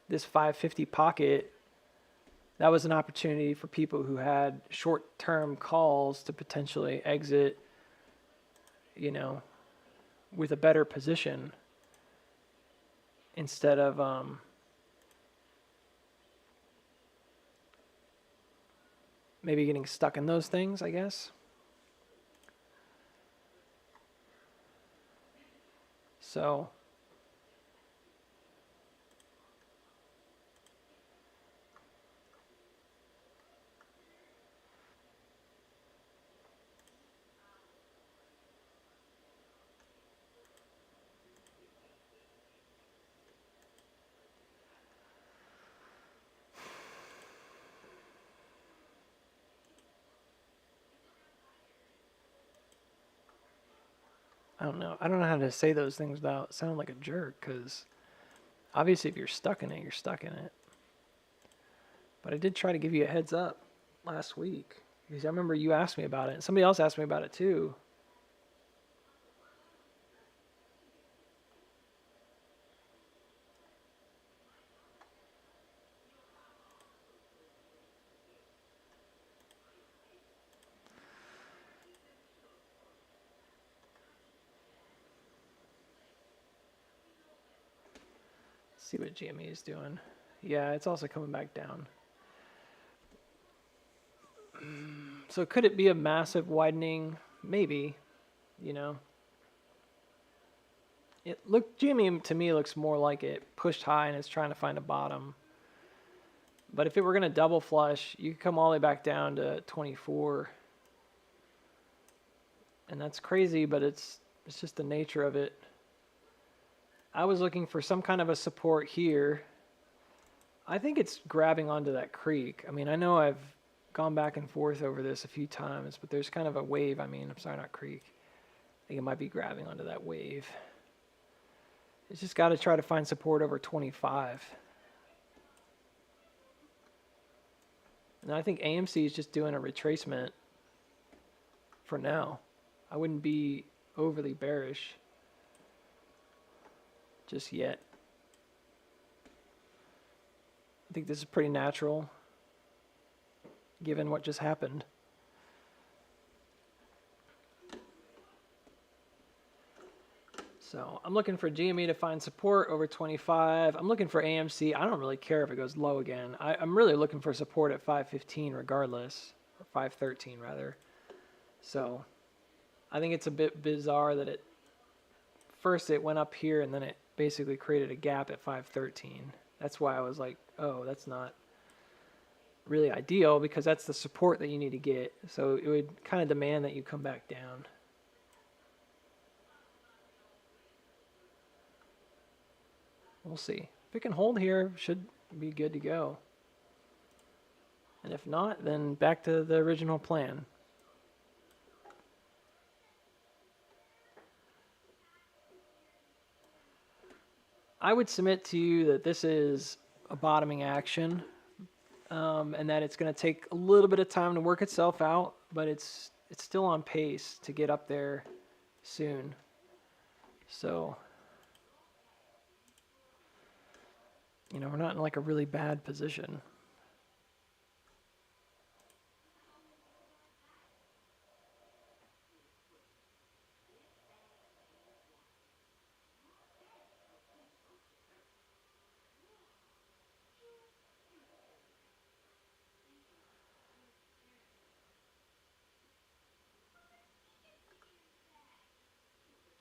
[SPEAKER 1] this 550 pocket, that was an opportunity for people who had short-term calls to potentially exit, you know, with a better position instead of maybe getting stuck in those things, I guess. So I don't know. I don't know how to say those things without sounding like a jerk, because obviously if you're stuck in it, you're stuck in it. But I did try to give you a heads up last week, because I remember you asked me about it, and somebody else asked me about it too. Let's see what GME is doing. Yeah, it's also coming back down. So could it be a massive widening? Maybe, you know. GME to me looks more like it pushed high and it's trying to find a bottom. But if it were going to double flush, you could come all the way back down to 24. And that's crazy, but it's just the nature of it. I was looking for some kind of a support here. I think it's grabbing onto that creek. I mean, I know I've gone back and forth over this a few times, but there's kind of a wave. I mean, I'm sorry, not creek. I think it might be grabbing onto that wave. It's just got to try to find support over 25. And I think AMC is just doing a retracement for now. I wouldn't be overly bearish just yet. I think this is pretty natural given what just happened. So I'm looking for GME to find support over 25. I'm looking for AMC. I don't really care if it goes low again. I'm really looking for support at 515 regardless, or 513 rather. So I think it's a bit bizarre that first it went up here and then it basically created a gap at 513. That's why I was like, oh, that's not really ideal, because that's the support that you need to get. So it would kind of demand that you come back down. We'll see. If it can hold here, should be good to go. And if not, then back to the original plan. I would submit to you that this is a bottoming action, and that it's going to take a little bit of time to work itself out, but it's still on pace to get up there soon. So, you know, we're not in like a really bad position.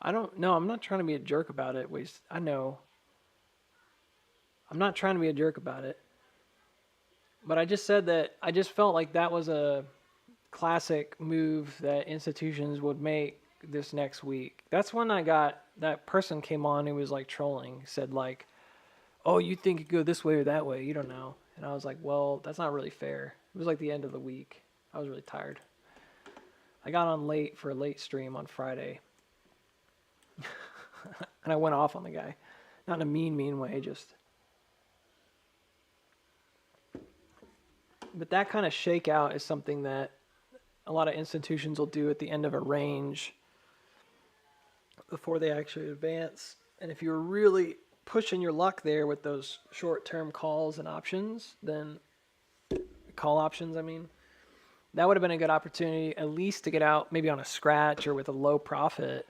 [SPEAKER 1] I'm not trying to be a jerk about it. I know I'm not trying to be a jerk about it, but I just said that I just felt like that was a classic move that institutions would make this next week. That's when I got that person came on who was like trolling, said like, "Oh, you think it could go this way or that way? You don't know." And I was like, "Well, that's not really fair." It was like the end of the week. I was really tired. I got on late for a late stream on Friday, and I went off on the guy, not in a mean way, just. But that kind of shakeout is something that a lot of institutions will do at the end of a range before they actually advance. And if you're really pushing your luck there with those short-term calls and options, then call options, I mean, that would have been a good opportunity at least to get out maybe on a scratch or with a low profit.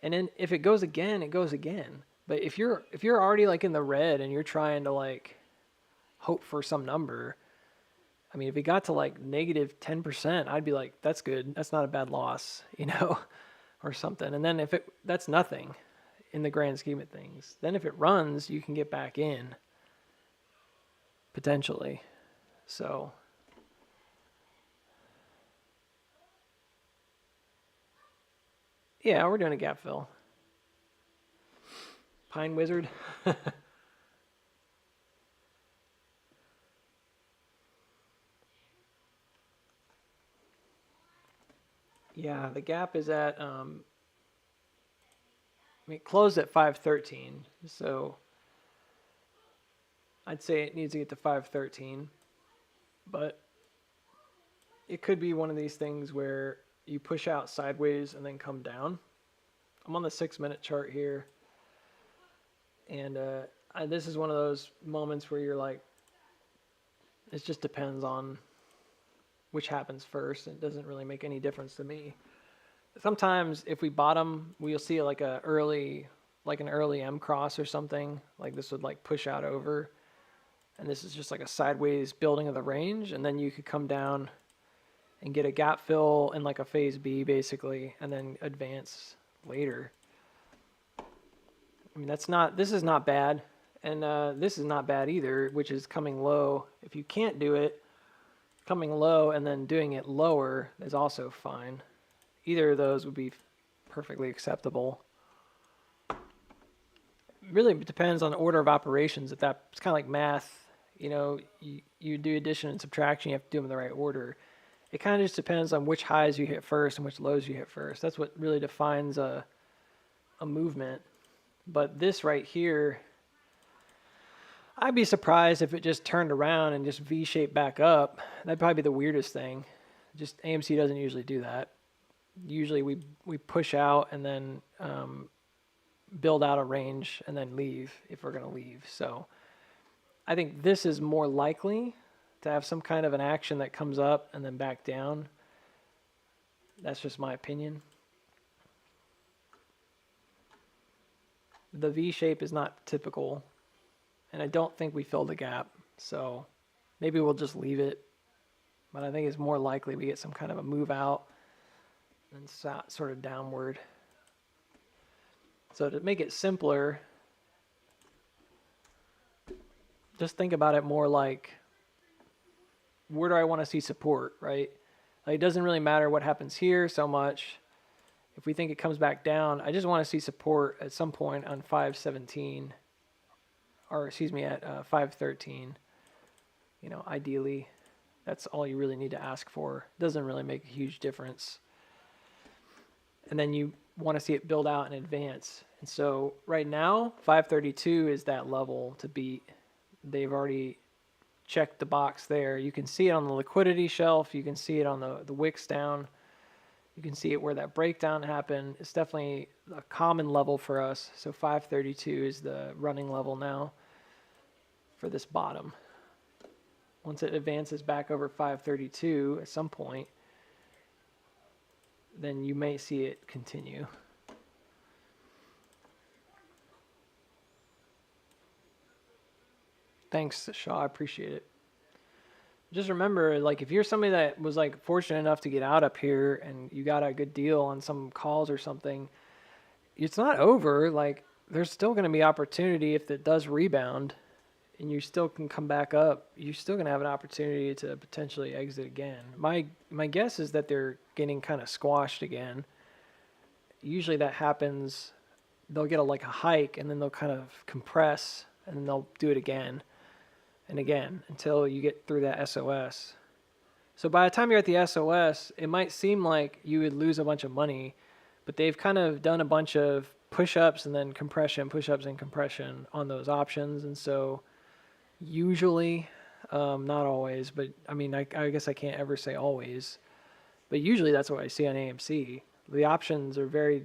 [SPEAKER 1] And then if it goes again, it goes again. But if you're already like in the red and you're trying to like hope for some number, I mean, if it got to like negative 10%, I'd be like, that's good. That's not a bad loss, you know, or something. And then that's nothing in the grand scheme of things. Then if it runs, you can get back in potentially. So yeah, we're doing a gap fill. Pine Wizard. Yeah, the gap is at, it closed at 513, so I'd say it needs to get to 513, but it could be one of these things where you push out sideways and then come down. I'm on the 6-minute chart here, and this is one of those moments where you're like, it just depends on which happens first. It doesn't really make any difference to me. Sometimes if we bottom, we'll see like an early M cross or something. Like this would like push out over, and this is just like a sideways building of the range, and then you could come down and get a gap fill in like a phase B basically, and then advance later. I mean, this is not bad, and this is not bad either, which is coming low. If you can't do it, coming low and then doing it lower is also fine. Either of those would be perfectly acceptable. Really depends on the order of operations. It's kind of like math, you know, you do addition and subtraction, you have to do them in the right order. It kind of just depends on which highs you hit first and which lows you hit first. That's what really defines a movement. But this right here, I'd be surprised if it just turned around and just V-shaped back up. That'd probably be the weirdest thing. Just AMC doesn't usually do that. Usually we push out and then build out a range and then leave if we're going to leave. So I think this is more likely to have some kind of an action that comes up and then back down. That's just my opinion. The V shape is not typical, and I don't think we filled the gap, so maybe we'll just leave it. But I think it's more likely we get some kind of a move out and sort of downward. So to make it simpler, just think about it more like, where do I want to see support, right? Like, it doesn't really matter what happens here so much. If we think it comes back down, I just want to see support at some point on 517, or excuse me, at 513. You know, ideally, that's all you really need to ask for. It doesn't really make a huge difference. And then you want to see it build out and advance. And so right now, 532 is that level to beat. They've already checked the box there. You can see it on the liquidity shelf. You can see it on the wicks down. You can see it where that breakdown happened. It's definitely a common level for us. So 532 is the running level now for this bottom. Once it advances back over 532 at some point, then you may see it continue. Thanks, Shaw. I appreciate it. Just remember, like, if you're somebody that was like fortunate enough to get out up here and you got a good deal on some calls or something, it's not over. Like, there's still going to be opportunity if it does rebound. and you still can come back up, you're still going to have an opportunity to potentially exit again. My guess is that they're getting kind of squashed again. Usually that happens, they'll get like a hike and then they'll kind of compress and then they'll do it again and again until you get through that SOS. So by the time you're at the SOS, it might seem like you would lose a bunch of money, but they've kind of done a bunch of push-ups and then compression, push-ups and compression on those options. And so usually, not always, but I mean, I guess I can't ever say always, but usually that's what I see on AMC. The options are very,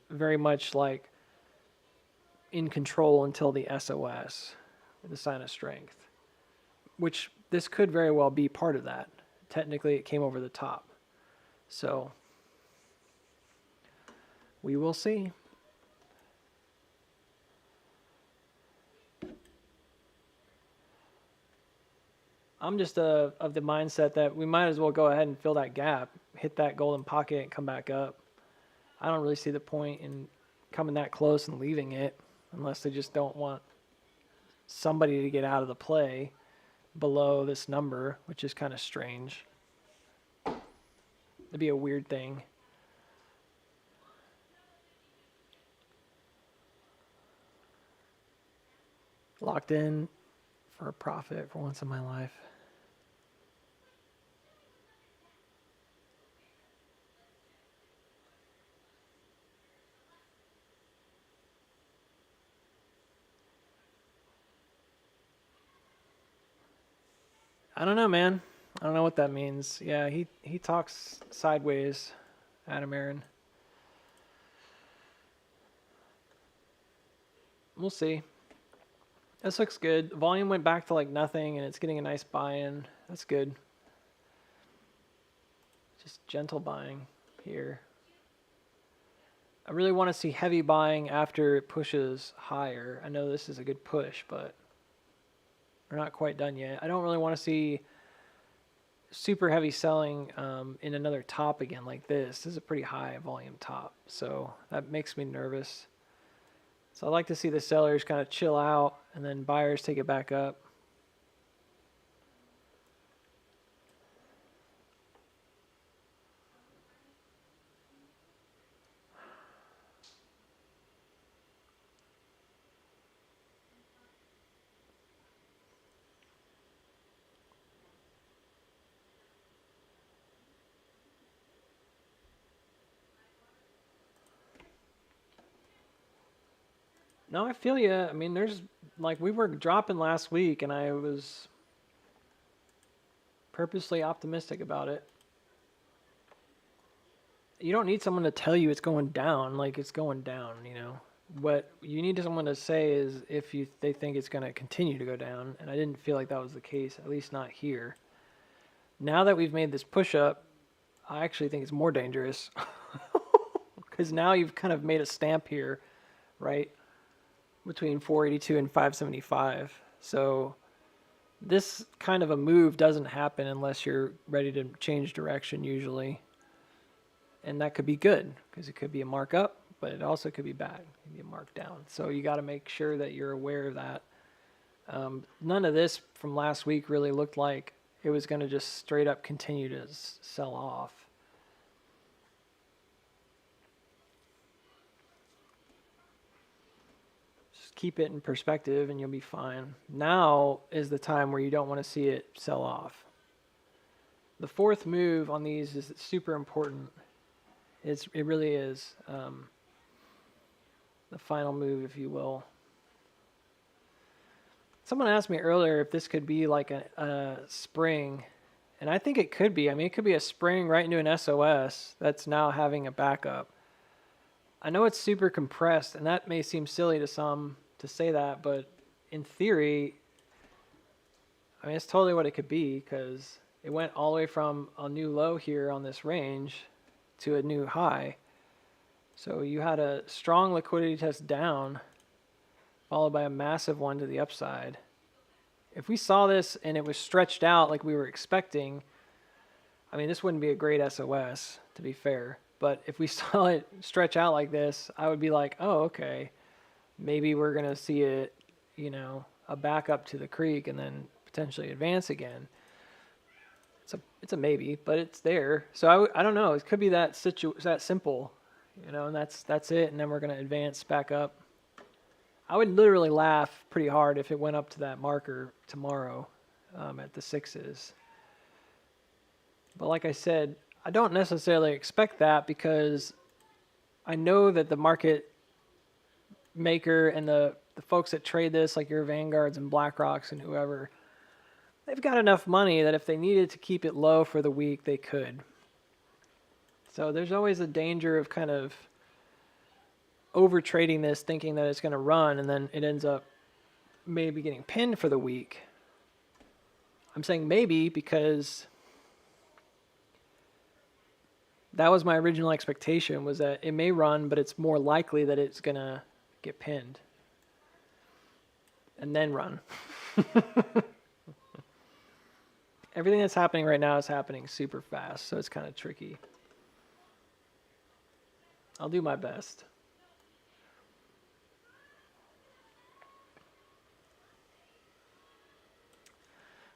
[SPEAKER 1] very much like in control until the SOS, the sign of strength, which this could very well be part of that. Technically, it came over the top. So we will see. I'm just of the mindset that we might as well go ahead and fill that gap, hit that golden pocket, and come back up. I don't really see the point in coming that close and leaving it unless they just don't want somebody to get out of the play below this number, which is kind of strange. It'd be a weird thing. Locked in for a profit for once in my life. I don't know, man. I don't know what that means. Yeah, he talks sideways, Adam Aaron. We'll see. This looks good. Volume went back to like nothing, and it's getting a nice buy-in. That's good. Just gentle buying here. I really want to see heavy buying after it pushes higher. I know this is a good push, but we're not quite done yet. I don't really want to see super heavy selling in another top again like this. This is a pretty high volume top, so that makes me nervous. So I like to see the sellers kind of chill out and then buyers take it back up. No, I feel you. I mean, there's like we were dropping last week and I was purposely optimistic about it. You don't need someone to tell you it's going down, like it's going down, you know. What you need someone to say is if they think it's going to continue to go down, and I didn't feel like that was the case, at least not here. Now that we've made this push up, I actually think it's more dangerous because now you've kind of made a stamp here, right? Between 482 and 575. So this kind of a move doesn't happen unless you're ready to change direction usually. And that could be good because it could be a mark up, but it also could be bad. It could be a mark down. So you got to make sure that you're aware of that. None of this from last week really looked like it was going to just straight up continue to sell off. Keep it in perspective and you'll be fine. Now is the time where you don't want to see it sell off. The fourth move on these is super important. It really is the final move, if you will. Someone asked me earlier if this could be like a spring, and I think it could be. I mean, it could be a spring right into an SOS that's now having a backup. I know it's super compressed, and that may seem silly to some to say that, but in theory, I mean, it's totally what it could be because it went all the way from a new low here on this range to a new high. So you had a strong liquidity test down, followed by a massive one to the upside. If we saw this and it was stretched out like we were expecting, I mean, this wouldn't be a great SOS, to be fair. But if we saw it stretch out like this, I would be like, oh, okay. Maybe we're going to see it, you know, a backup to the creek and then potentially advance again. It's a maybe, but it's there. So I don't know. It could be that that simple, and that's it. And then we're gonna advance back up. I would literally laugh pretty hard if it went up to that marker tomorrow at the 6s. But like I said, I don't necessarily expect that because I know that the market maker and the folks that trade this, like your Vanguards and BlackRocks and whoever, they've got enough money that if they needed to keep it low for the week, they could. So there's always a danger of kind of over trading this, thinking that it's going to run, and then it ends up maybe getting pinned for the week. I'm saying maybe because that was my original expectation, was that it may run, but it's more likely that it's going to get pinned and then run. Everything that's happening right now is happening super fast, so it's kind of tricky. I'll do my best.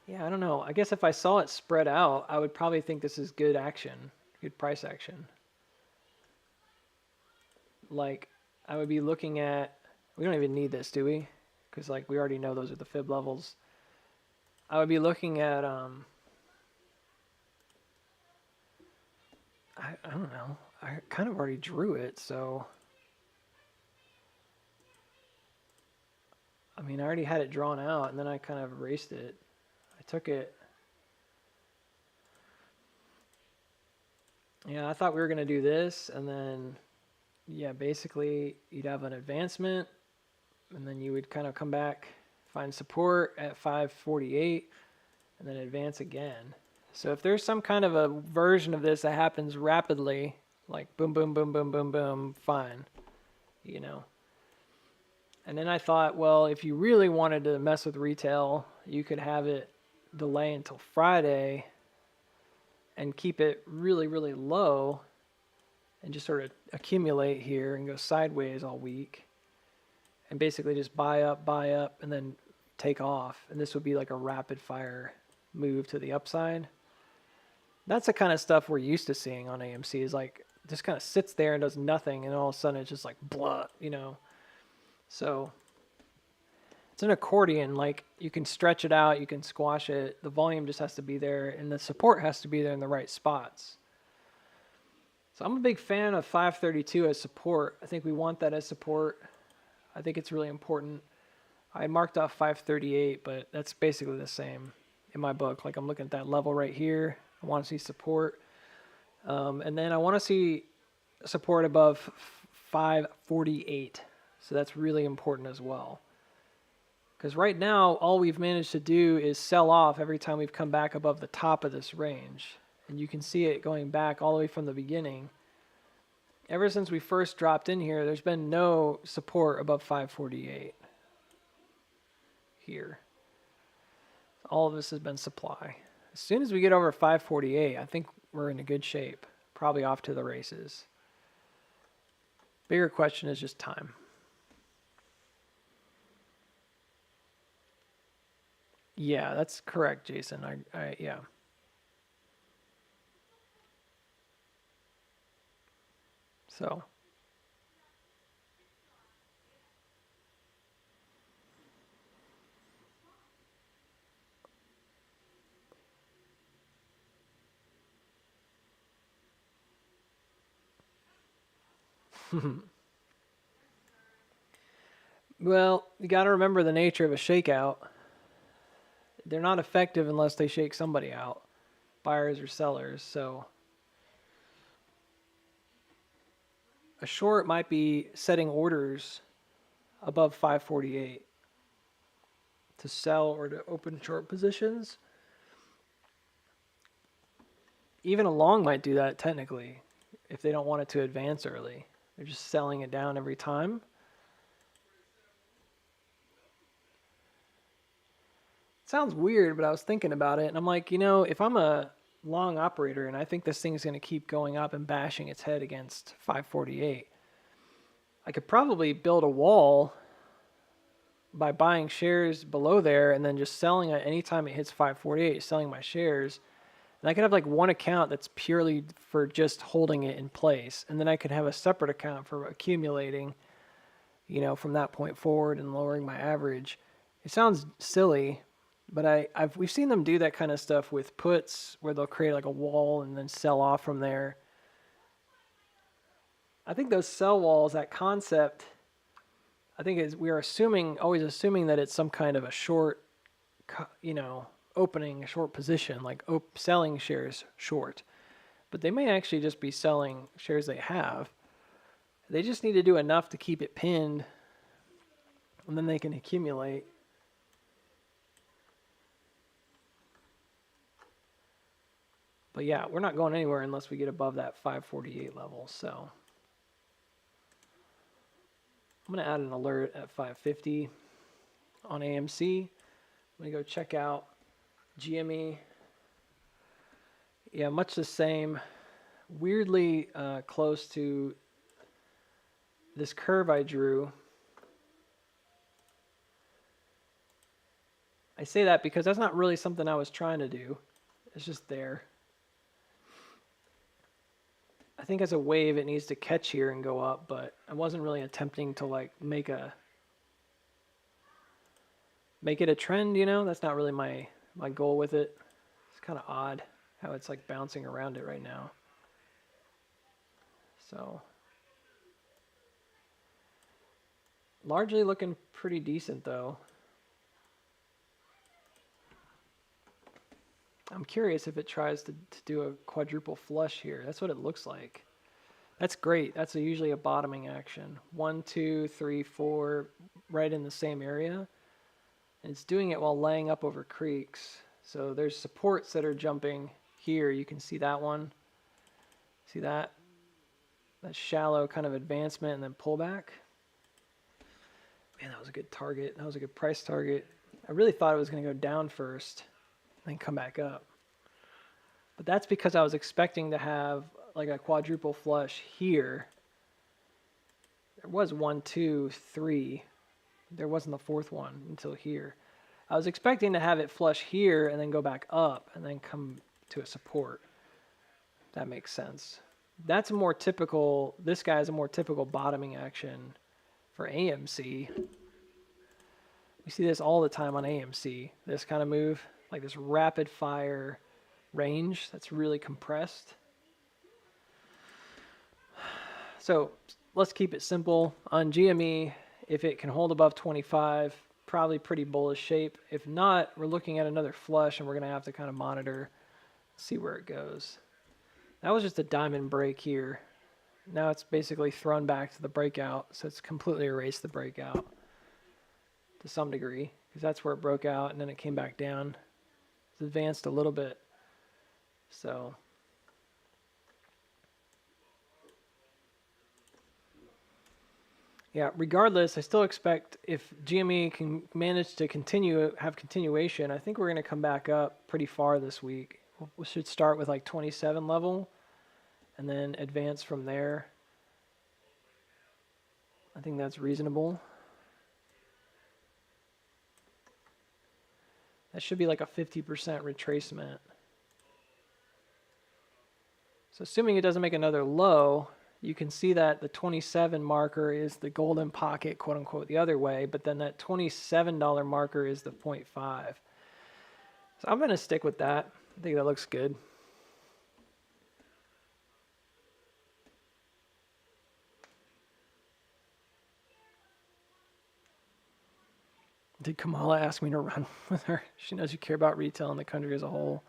[SPEAKER 1] Yeah, I don't know. I guess if I saw it spread out, I would probably think this is good action, good price action. Like, I would be looking at, we don't even need this, do we? Because like we already know those are the fib levels. I would be looking at, I don't know. I kind of already drew it, so. I mean, I already had it drawn out, and then I kind of erased it. I took it. Yeah, I thought we were going to do this, and then, yeah, basically you'd have an advancement, and then you would kind of come back, find support at 548, and then advance again. So if there's some kind of a version of this that happens rapidly, like boom, boom, boom, boom, boom, boom, fine, And then I thought, well, if you really wanted to mess with retail, you could have it delay until Friday and keep it really, really low and just sort of accumulate here and go sideways all week and basically just buy up, and then take off. And this would be like a rapid fire move to the upside. That's the kind of stuff we're used to seeing on AMC, is like just kind of sits there and does nothing, and all of a sudden it's just like blah, So it's an accordion. Like, you can stretch it out, you can squash it. The volume just has to be there, and the support has to be there in the right spots. So I'm a big fan of 532 as support. I think we want that as support. I think it's really important. I marked off 538, but that's basically the same in my book. Like, I'm looking at that level right here. I want to see support. And then I want to see support above 548. So that's really important as well. Because right now, all we've managed to do is sell off every time we've come back above the top of this range. And you can see it going back all the way from the beginning. Ever since we first dropped in here, there's been no support above 548 here. All of this has been supply. As soon as we get over 548, I think we're in a good shape. Probably off to the races. Bigger question is just time. Yeah, that's correct, Jason. Yeah. So. Well, you got to remember the nature of a shakeout. They're not effective unless they shake somebody out, buyers or sellers. So a short might be setting orders above 548 to sell or to open short positions. Even a long might do that technically if they don't want it to advance early. They're just selling it down every time. It sounds weird, but I was thinking about it, and I'm like, if I'm a long operator and I think this thing's going to keep going up and bashing its head against 548, I could probably build a wall by buying shares below there and then just selling it anytime it hits 548, selling my shares. And I could have like one account that's purely for just holding it in place. And then I could have a separate account for accumulating, from that point forward and lowering my average. It sounds silly, but we've seen them do that kind of stuff with puts where they'll create like a wall and then sell off from there. I think those sell walls, that concept, I think is we are always assuming that it's some kind of a short, opening a short position, like selling shares short. But they may actually just be selling shares they have. They just need to do enough to keep it pinned, and then they can accumulate. But yeah, we're not going anywhere unless we get above that 548 level. So I'm going to add an alert at 550 on AMC. I'm going to go check out GME. Yeah, much the same. Weirdly close to this curve I drew. I say that because that's not really something I was trying to do. It's just there. I think as a wave it needs to catch here and go up, but I wasn't really attempting to like make it a trend, That's not really my goal with it. It's kind of odd how it's like bouncing around it right now. So largely looking pretty decent though. I'm curious if it tries to do a quadruple flush here. That's what it looks like. That's great. That's usually a bottoming action. 1, 2, 3, 4, right in the same area. And it's doing it while laying up over creeks. So there's supports that are jumping here. You can see that one. See that? That shallow kind of advancement and then pullback. Man, that was a good target. That was a good price target. I really thought it was going to go down first, then come back up. But that's because I was expecting to have like a quadruple flush here. There was 1, 2, 3. There wasn't the fourth one until here. I was expecting to have it flush here and then go back up and then come to a support. That makes sense. That's a more typical, this guy is a more typical bottoming action for AMC. We see this all the time on AMC, this kind of move, like this rapid fire range that's really compressed. So let's keep it simple. On GME, if it can hold above 25, probably pretty bullish shape. If not, we're looking at another flush and we're going to have to kind of monitor, see where it goes. That was just a diamond break here. Now it's basically thrown back to the breakout, so it's completely erased the breakout to some degree, because that's where it broke out and then it came back down. It's advanced a little bit. So yeah, regardless, I still expect if GME can manage to have continuation, I think we're going to come back up pretty far this week. We should start with like 27 level and then advance from there. I think that's reasonable. That should be like a 50% retracement. So assuming it doesn't make another low, you can see that the 27 marker is the golden pocket, quote unquote, the other way, but then that $27 marker is the 0.5. So I'm going to stick with that. I think that looks good. Did Kamala ask me to run with her? She knows you care about retail in the country as a whole.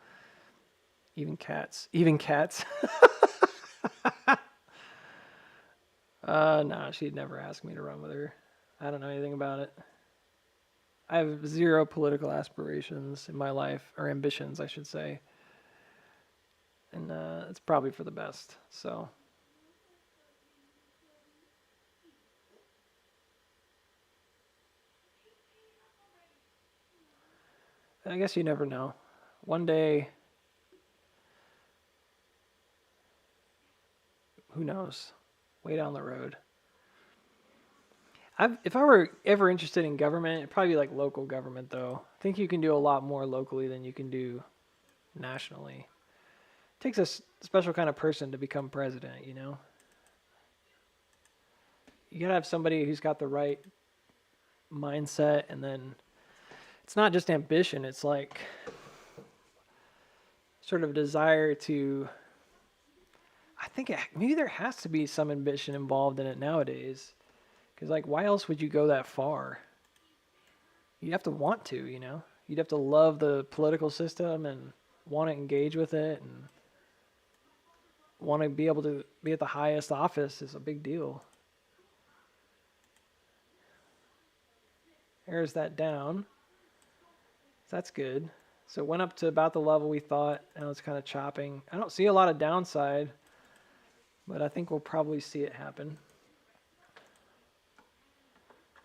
[SPEAKER 1] Even cats. Even cats. No, she'd never ask me to run with her. I don't know anything about it. I have zero political aspirations in my life, or ambitions, I should say. And it's probably for the best, so. I guess you never know. One day, who knows? Way down the road. If I were ever interested in government, it'd probably be like local government, though. I think you can do a lot more locally than you can do nationally. It takes a special kind of person to become president, you know? You gotta have somebody who's got the right mindset, and then it's not just ambition, it's like sort of desire to. I think maybe there has to be some ambition involved in it nowadays. Because, like, why else would you go that far? You have to want to, you know? You'd have to love the political system and want to engage with it and want to be able to be at the highest office is a big deal. There's that down. That's good. So it went up to about the level we thought. Now it's kind of chopping. I don't see a lot of downside, but I think we'll probably see it happen.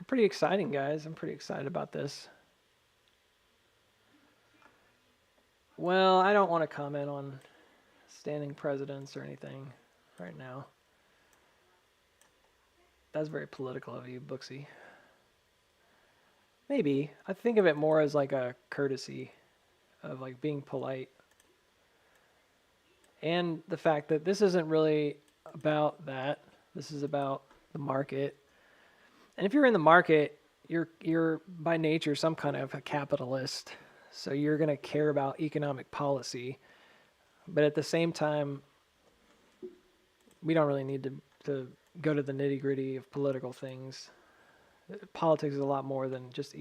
[SPEAKER 1] Pretty exciting, guys. I'm pretty excited about this. Well, I don't want to comment on standing presidents or anything right now. That's very political of you, Booksy. Maybe. I think of it more as like a courtesy of like being polite. And the fact that this isn't really about that. This is about the market. And if you're in the market, you're by nature some kind of a capitalist. So you're going to care about economic policy. But at the same time, we don't really need to go to the nitty-gritty of political things. Politics is a lot more than just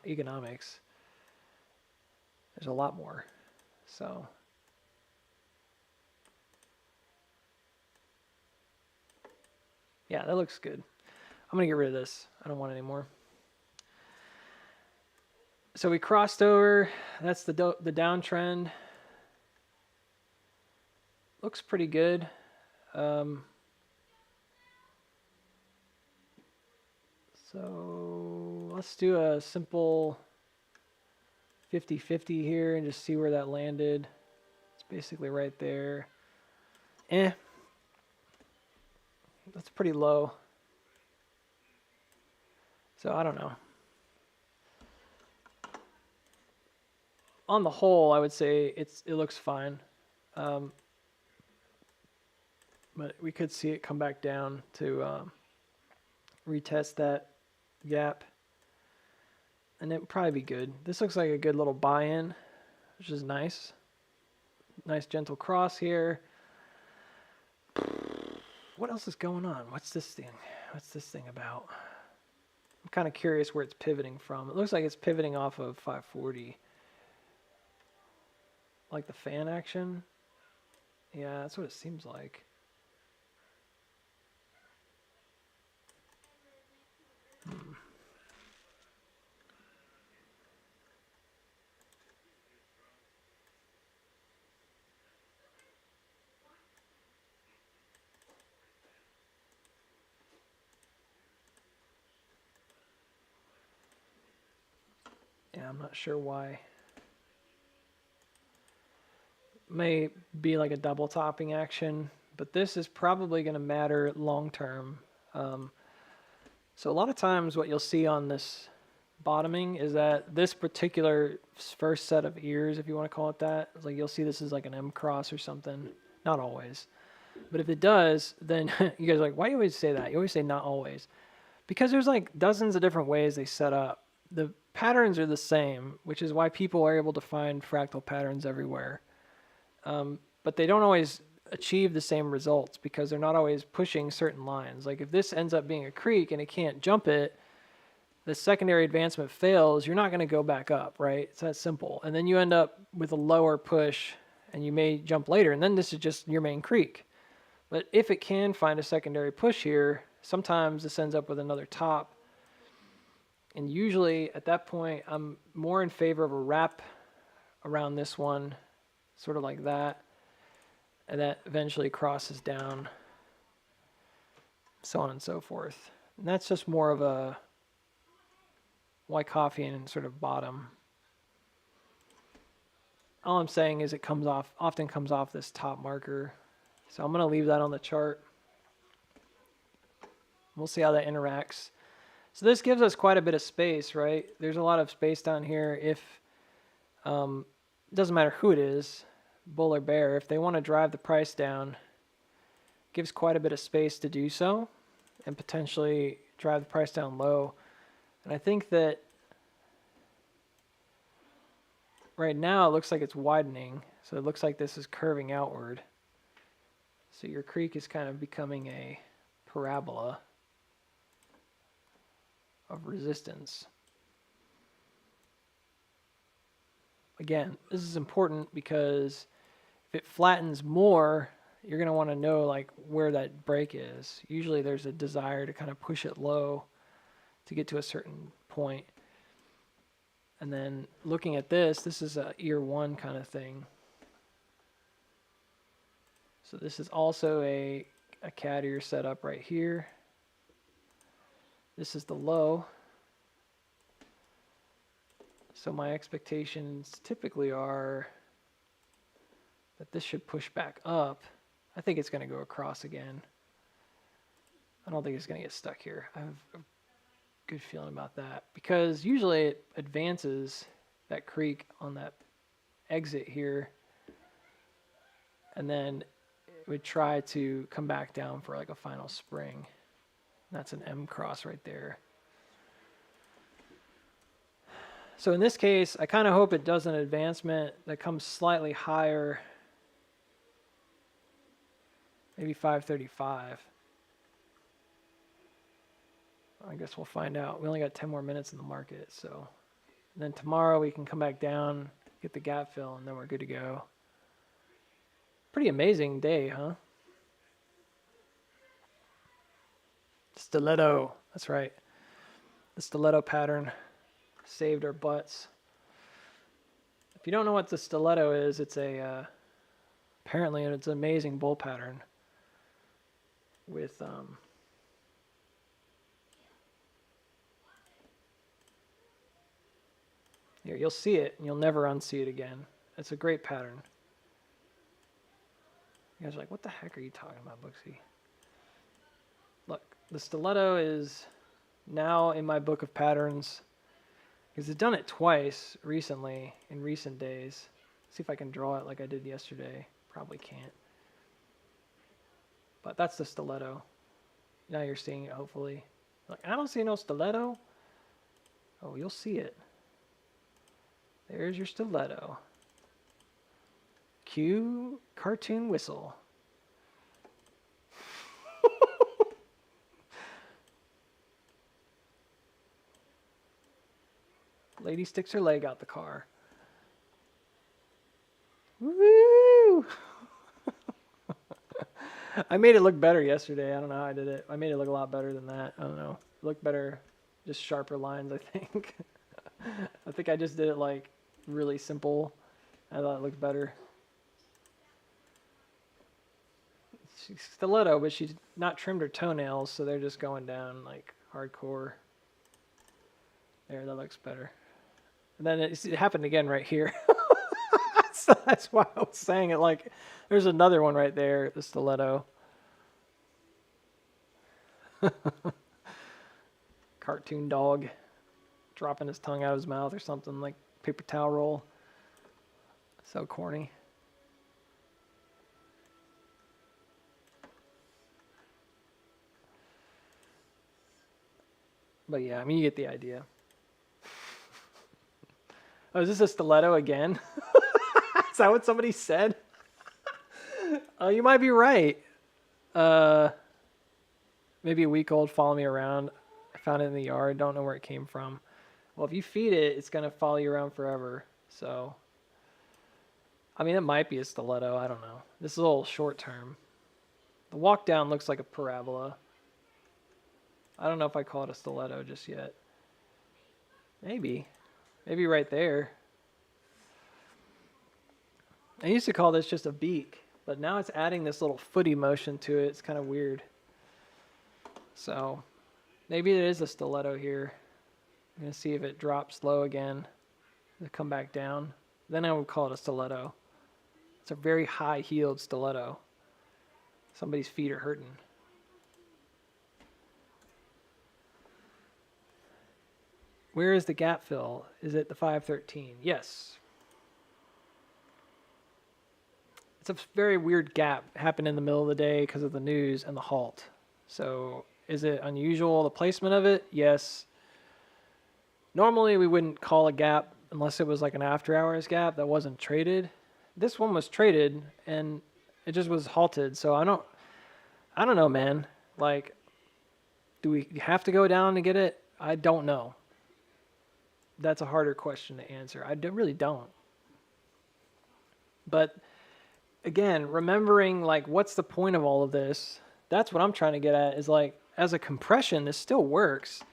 [SPEAKER 1] economics. There's a lot more. So yeah, that looks good. I'm going to get rid of this. I don't want it anymore. So we crossed over. That's the downtrend. Looks pretty good. So let's do a simple 50-50 here and just see where that landed. It's basically right there. That's pretty low. So I don't know. On the whole, I would say it looks fine. But we could see it come back down to retest that gap. And it would probably be good. This looks like a good little buy-in, which is nice. Nice gentle cross here. What else is going on? What's this thing? What's this thing about? I'm kind of curious where it's pivoting from. It looks like it's pivoting off of 540. Like the fan action. Yeah, that's what it seems like. Yeah, I'm not sure why. May be like a double topping action, but this is probably going to matter long term. So a lot of times what you'll see on this bottoming is that this particular first set of ears, if you want to call it that, it's like you'll see this is like an M cross or something. Not always. But if it does, then you guys are like, why do you always say that? You always say not always. Because there's like dozens of different ways they set up. The patterns are the same, which is why people are able to find fractal patterns everywhere. But they don't always achieve the same results because they're not always pushing certain lines. Like if this ends up being a creek and it can't jump it, the secondary advancement fails, you're not going to go back up, right? It's that simple. And then you end up with a lower push and you may jump later. And then this is just your main creek. But if it can find a secondary push here, sometimes this ends up with another top. And usually at that point, I'm more in favor of a wrap around this one, sort of like that. And that eventually crosses down, so on and so forth. And that's just more of a Wyckofian sort of bottom. All I'm saying is it often comes off this top marker. So I'm going to leave that on the chart. We'll see how that interacts. So this gives us quite a bit of space, right? There's a lot of space down here. If it doesn't matter who it is, bull or bear, if they want to drive the price down, gives quite a bit of space to do so and potentially drive the price down low. And I think that right now it looks like it's widening. So it looks like this is curving outward. So your creek is kind of becoming a parabola of resistance. Again, this is important because if it flattens more, you're going to want to know like where that break is. Usually there's a desire to kind of push it low to get to a certain point. And then looking at this is a year one kind of thing. So this is also a cat ear setup right here. This is the low. So my expectations typically are that this should push back up. I think it's going to go across again. I don't think it's going to get stuck here. I have a good feeling about that because usually it advances that creek on that exit here and then it would try to come back down for like a final spring. That's an M cross right there. So in this case, I kind of hope it does an advancement that comes slightly higher, maybe 535. I guess we'll find out. We only got 10 more minutes in the market, so and then tomorrow we can come back down, get the gap fill, and then we're good to go. Pretty amazing day, huh? Stiletto, that's right. The stiletto pattern saved our butts. If you don't know what the stiletto is, it's a apparently it's an amazing bull pattern with here, you'll see it and you'll never unsee it again. It's a great pattern. You guys are like, what the heck are you talking about, Booksy? Look, the stiletto is now in my book of patterns because I've done it twice recently in recent days. See if I can draw it like I did yesterday. Probably can't. But that's the stiletto. Now you're seeing it, hopefully. Like, I don't see no stiletto. Oh, you'll see it. There's your stiletto. Cue cartoon whistle. Lady sticks her leg out the car. Woo! I made it look better yesterday. I don't know how I did it. I made it look a lot better than that. I don't know. It looked better, just sharper lines, I think. I think I just did it like really simple. I thought it looked better. She's stiletto, but she's not trimmed her toenails, so they're just going down like hardcore. There, that looks better. And then it happened again right here. So that's why I was saying it like there's another one right there, the stiletto. Cartoon dog dropping his tongue out of his mouth or something, like paper towel roll. So corny. But yeah, I mean, you get the idea. Oh, is this a stiletto again? Is that what somebody said? Oh, you might be right. Maybe a week old, follow me around. I found it in the yard. Don't know where it came from. Well, if you feed it, it's going to follow you around forever. So, I mean, it might be a stiletto. I don't know. This is a little short term. The walk down looks like a parabola. I don't know if I call it a stiletto just yet. Maybe. Maybe right there. I used to call this just a beak, but now it's adding this little footy motion to it. It's kind of weird. So maybe it is a stiletto here. I'm going to see if it drops low again to come back down. Then I would call it a stiletto. It's a very high-heeled stiletto. Somebody's feet are hurting. Where is the gap fill? Is it the 513? Yes. It's a very weird gap. Happened in the middle of the day because of the news and the halt. So is it unusual, the placement of it? Yes. Normally we wouldn't call a gap unless it was like an after hours gap that wasn't traded. This one was traded and it just was halted. So I don't know, man. Like, do we have to go down to get it? I don't know. That's a harder question to answer. Really don't. But again, remembering like what's the point of all of this? That's what I'm trying to get at is like as a compression, this still works.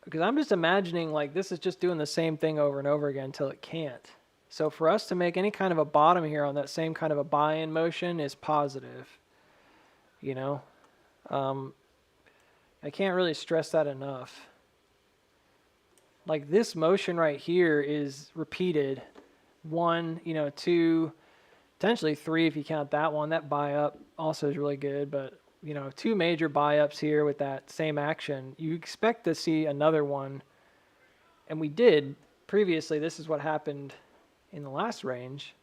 [SPEAKER 1] Because I'm just imagining like this is just doing the same thing over and over again until it can't. So for us to make any kind of a bottom here on that same kind of a buy-in motion is positive. You know? I can't really stress that enough. Like this motion right here is repeated. 1, 2, potentially 3 if you count that one. That buy up also is really good, but 2 major buy ups here with that same action. You expect to see another one, and we did previously. This is what happened in the last range.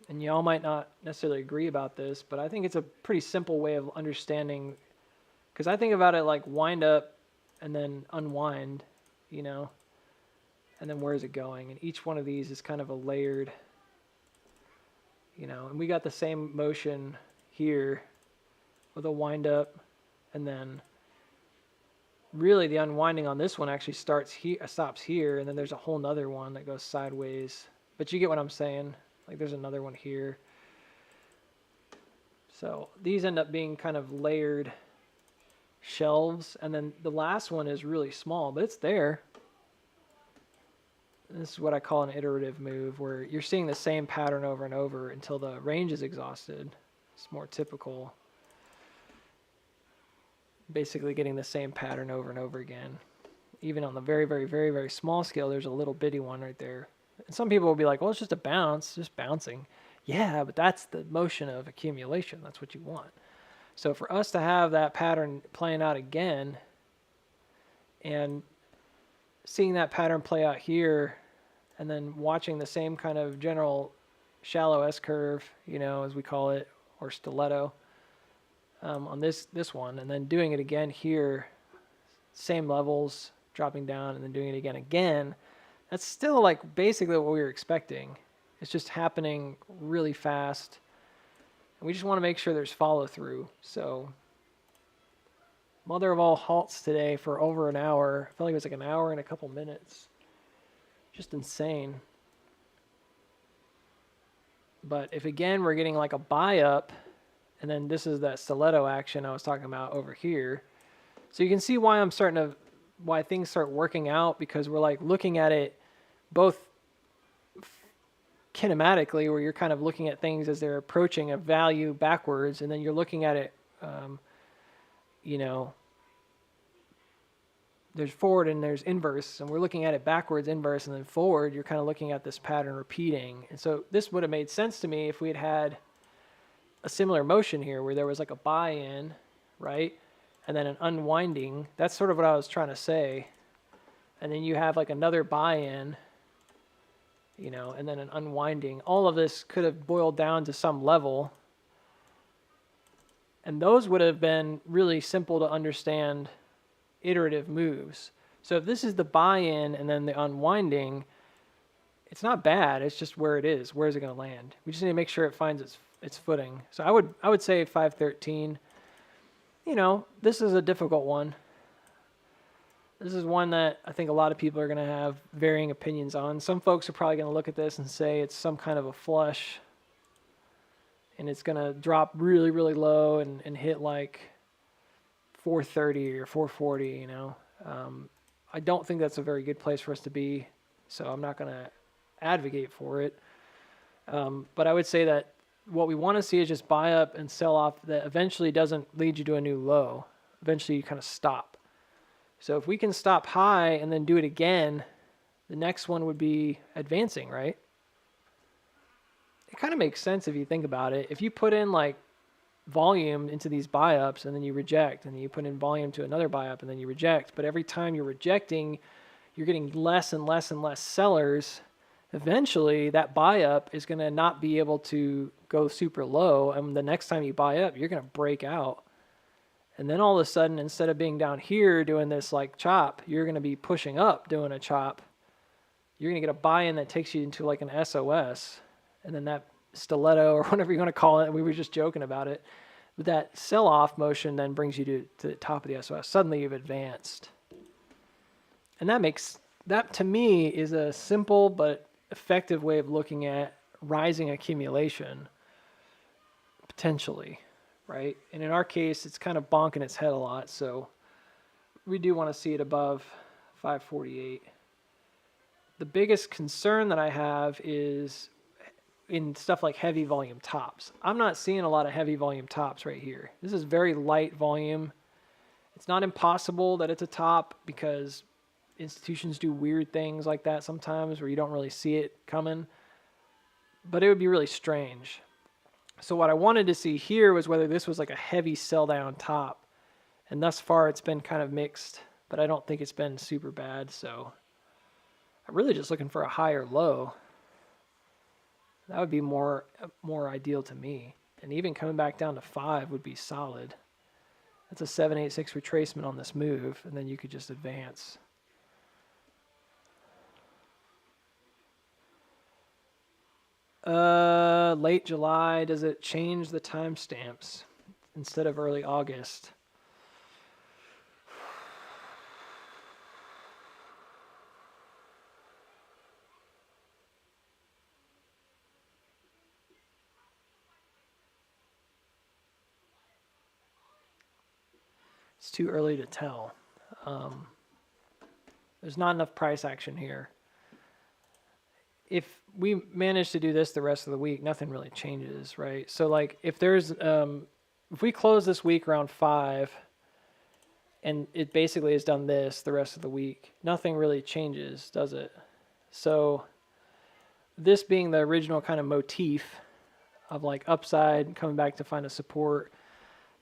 [SPEAKER 1] And y'all might not necessarily agree about this, but I think it's a pretty simple way of understanding, because I think about it like wind up and then unwind, and then where is it going? And each one of these is kind of a layered, and we got the same motion here with a wind up, and then really the unwinding on this one actually stops here, and then there's a whole nother one that goes sideways. But you get what I'm saying. Like there's another one here. So these end up being kind of layered shelves, and then the last one is really small, but it's there. This is what I call an iterative move, where you're seeing the same pattern over and over until the range is exhausted. It's more typical. Basically getting the same pattern over and over again. Even on the very, very, very, very small scale, there's a little bitty one right there. And some people will be like, well, it's just a bounce, just bouncing. Yeah, but that's the motion of accumulation. That's what you want. So for us to have that pattern playing out again and seeing that pattern play out here and then watching the same kind of general shallow S-curve, as we call it, or stiletto on this one, and then doing it again here, same levels, dropping down, and then doing it again, that's still like basically what we were expecting. It's just happening really fast. And we just want to make sure there's follow through. So mother of all halts today for over an hour. I felt like it was like an hour and a couple minutes. Just insane. But if again we're getting like a buy up, and then this is that stiletto action I was talking about over here. So you can see why why things start working out, because we're like looking at it both kinematically, where you're kind of looking at things as they're approaching a value backwards, and then you're looking at it, there's forward and there's inverse, and we're looking at it backwards, inverse, and then forward. You're kind of looking at this pattern repeating. And so this would have made sense to me if we had had a similar motion here where there was like a buy-in, right? And then an unwinding. That's sort of what I was trying to say. And then you have like another buy-in, and then an unwinding. All of this could have boiled down to some level. And those would have been really simple to understand iterative moves. So if this is the buy-in and then the unwinding, it's not bad. It's just where it is. Where is it going to land? We just need to make sure it finds its footing. So I would say 513. This is a difficult one. This is one that I think a lot of people are going to have varying opinions on. Some folks are probably going to look at this and say it's some kind of a flush, and it's going to drop really, really low and hit like 430 or 440, I don't think that's a very good place for us to be, so I'm not going to advocate for it. But I would say that what we want to see is just buy up and sell off that eventually doesn't lead you to a new low. Eventually you kind of stop. So if we can stop high and then do it again, the next one would be advancing, right? It kind of makes sense if you think about it. If you put in like volume into these buy-ups, and then you reject, and then you put in volume to another buy-up, and then you reject. But every time you're rejecting, you're getting less and less and less sellers. Eventually, that buy-up is going to not be able to go super low, and the next time you buy up, you're going to break out. And then all of a sudden, instead of being down here doing this like chop, you're going to be pushing up doing a chop. You're going to get a buy-in that takes you into like an SOS, and then that stiletto or whatever you want to call it, we were just joking about it, but that sell-off motion then brings you to the top of the SOS. Suddenly you've advanced. And that to me is a simple but effective way of looking at rising accumulation, potentially, right? And in our case, it's kind of bonking its head a lot, so we do want to see it above 548. The biggest concern that I have is in stuff like heavy volume tops. I'm not seeing a lot of heavy volume tops right here. This is very light volume. It's not impossible that it's a top because institutions do weird things like that sometimes where you don't really see it coming, but it would be really strange. So what I wanted to see here was whether this was like a heavy sell down top, and thus far it's been kind of mixed, but I don't think it's been super bad. So I'm really just looking for a higher low. That would be more ideal to me. And even coming back down to 5 would be solid. That's a 786 retracement on this move, and then you could just advance. Late July, does it change the timestamps instead of early August? It's too early to tell. There's not enough price action here. If we manage to do this the rest of the week, nothing really changes, right? So like if there's, if we close this week around 5 and it basically has done this the rest of the week, nothing really changes, does it? So this being the original kind of motif of like upside coming back to find a support.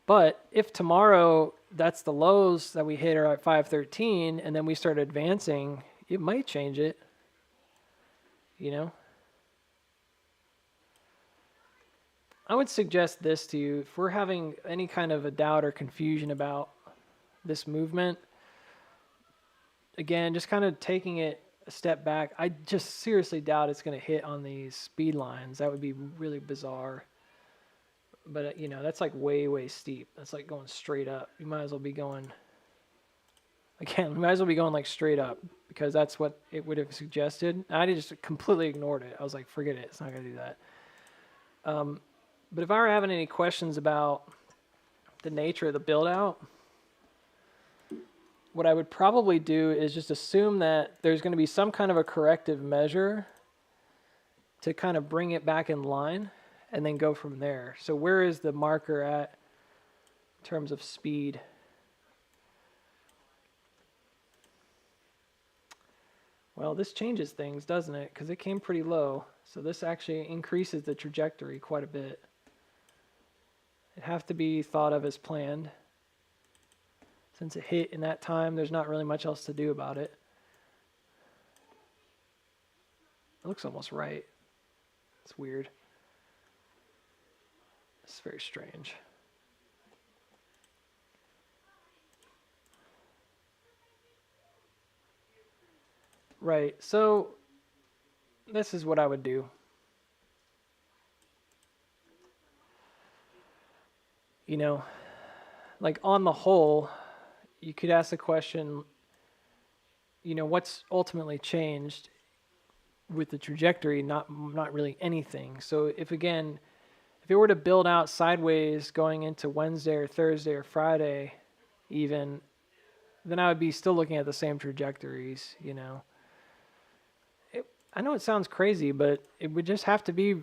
[SPEAKER 1] But if tomorrow that's the lows that we hit are at 513 and then we start advancing, it might change it. You know, I would suggest this to you. If we're having any kind of a doubt or confusion about this movement, again, just kind of taking it a step back. I just seriously doubt it's going to hit on these speed lines. That would be really bizarre. But, you know, that's like way, way steep. That's like going straight up. You might as well be going, again, we might as well be going like straight up because that's what it would have suggested. I just completely ignored it. I was like, forget it. It's not going to do that. But if I were having any questions about the nature of the build out, what I would probably do is just assume that there's going to be some kind of a corrective measure to kind of bring it back in line and then go from there. So where is the marker at in terms of speed? Well, this changes things, doesn't it? Because it came pretty low. So this actually increases the trajectory quite a bit. It has to be thought of as planned. Since it hit in that time, there's not really much else to do about it. It looks almost right. It's weird. It's very strange. Right, so this is what I would do. You know, like on the whole, you could ask the question, you know, what's ultimately changed with the trajectory? Not really anything. So if it were to build out sideways going into Wednesday or Thursday or Friday even, then I would be still looking at the same trajectories, you know. I know it sounds crazy, but it would just have to be,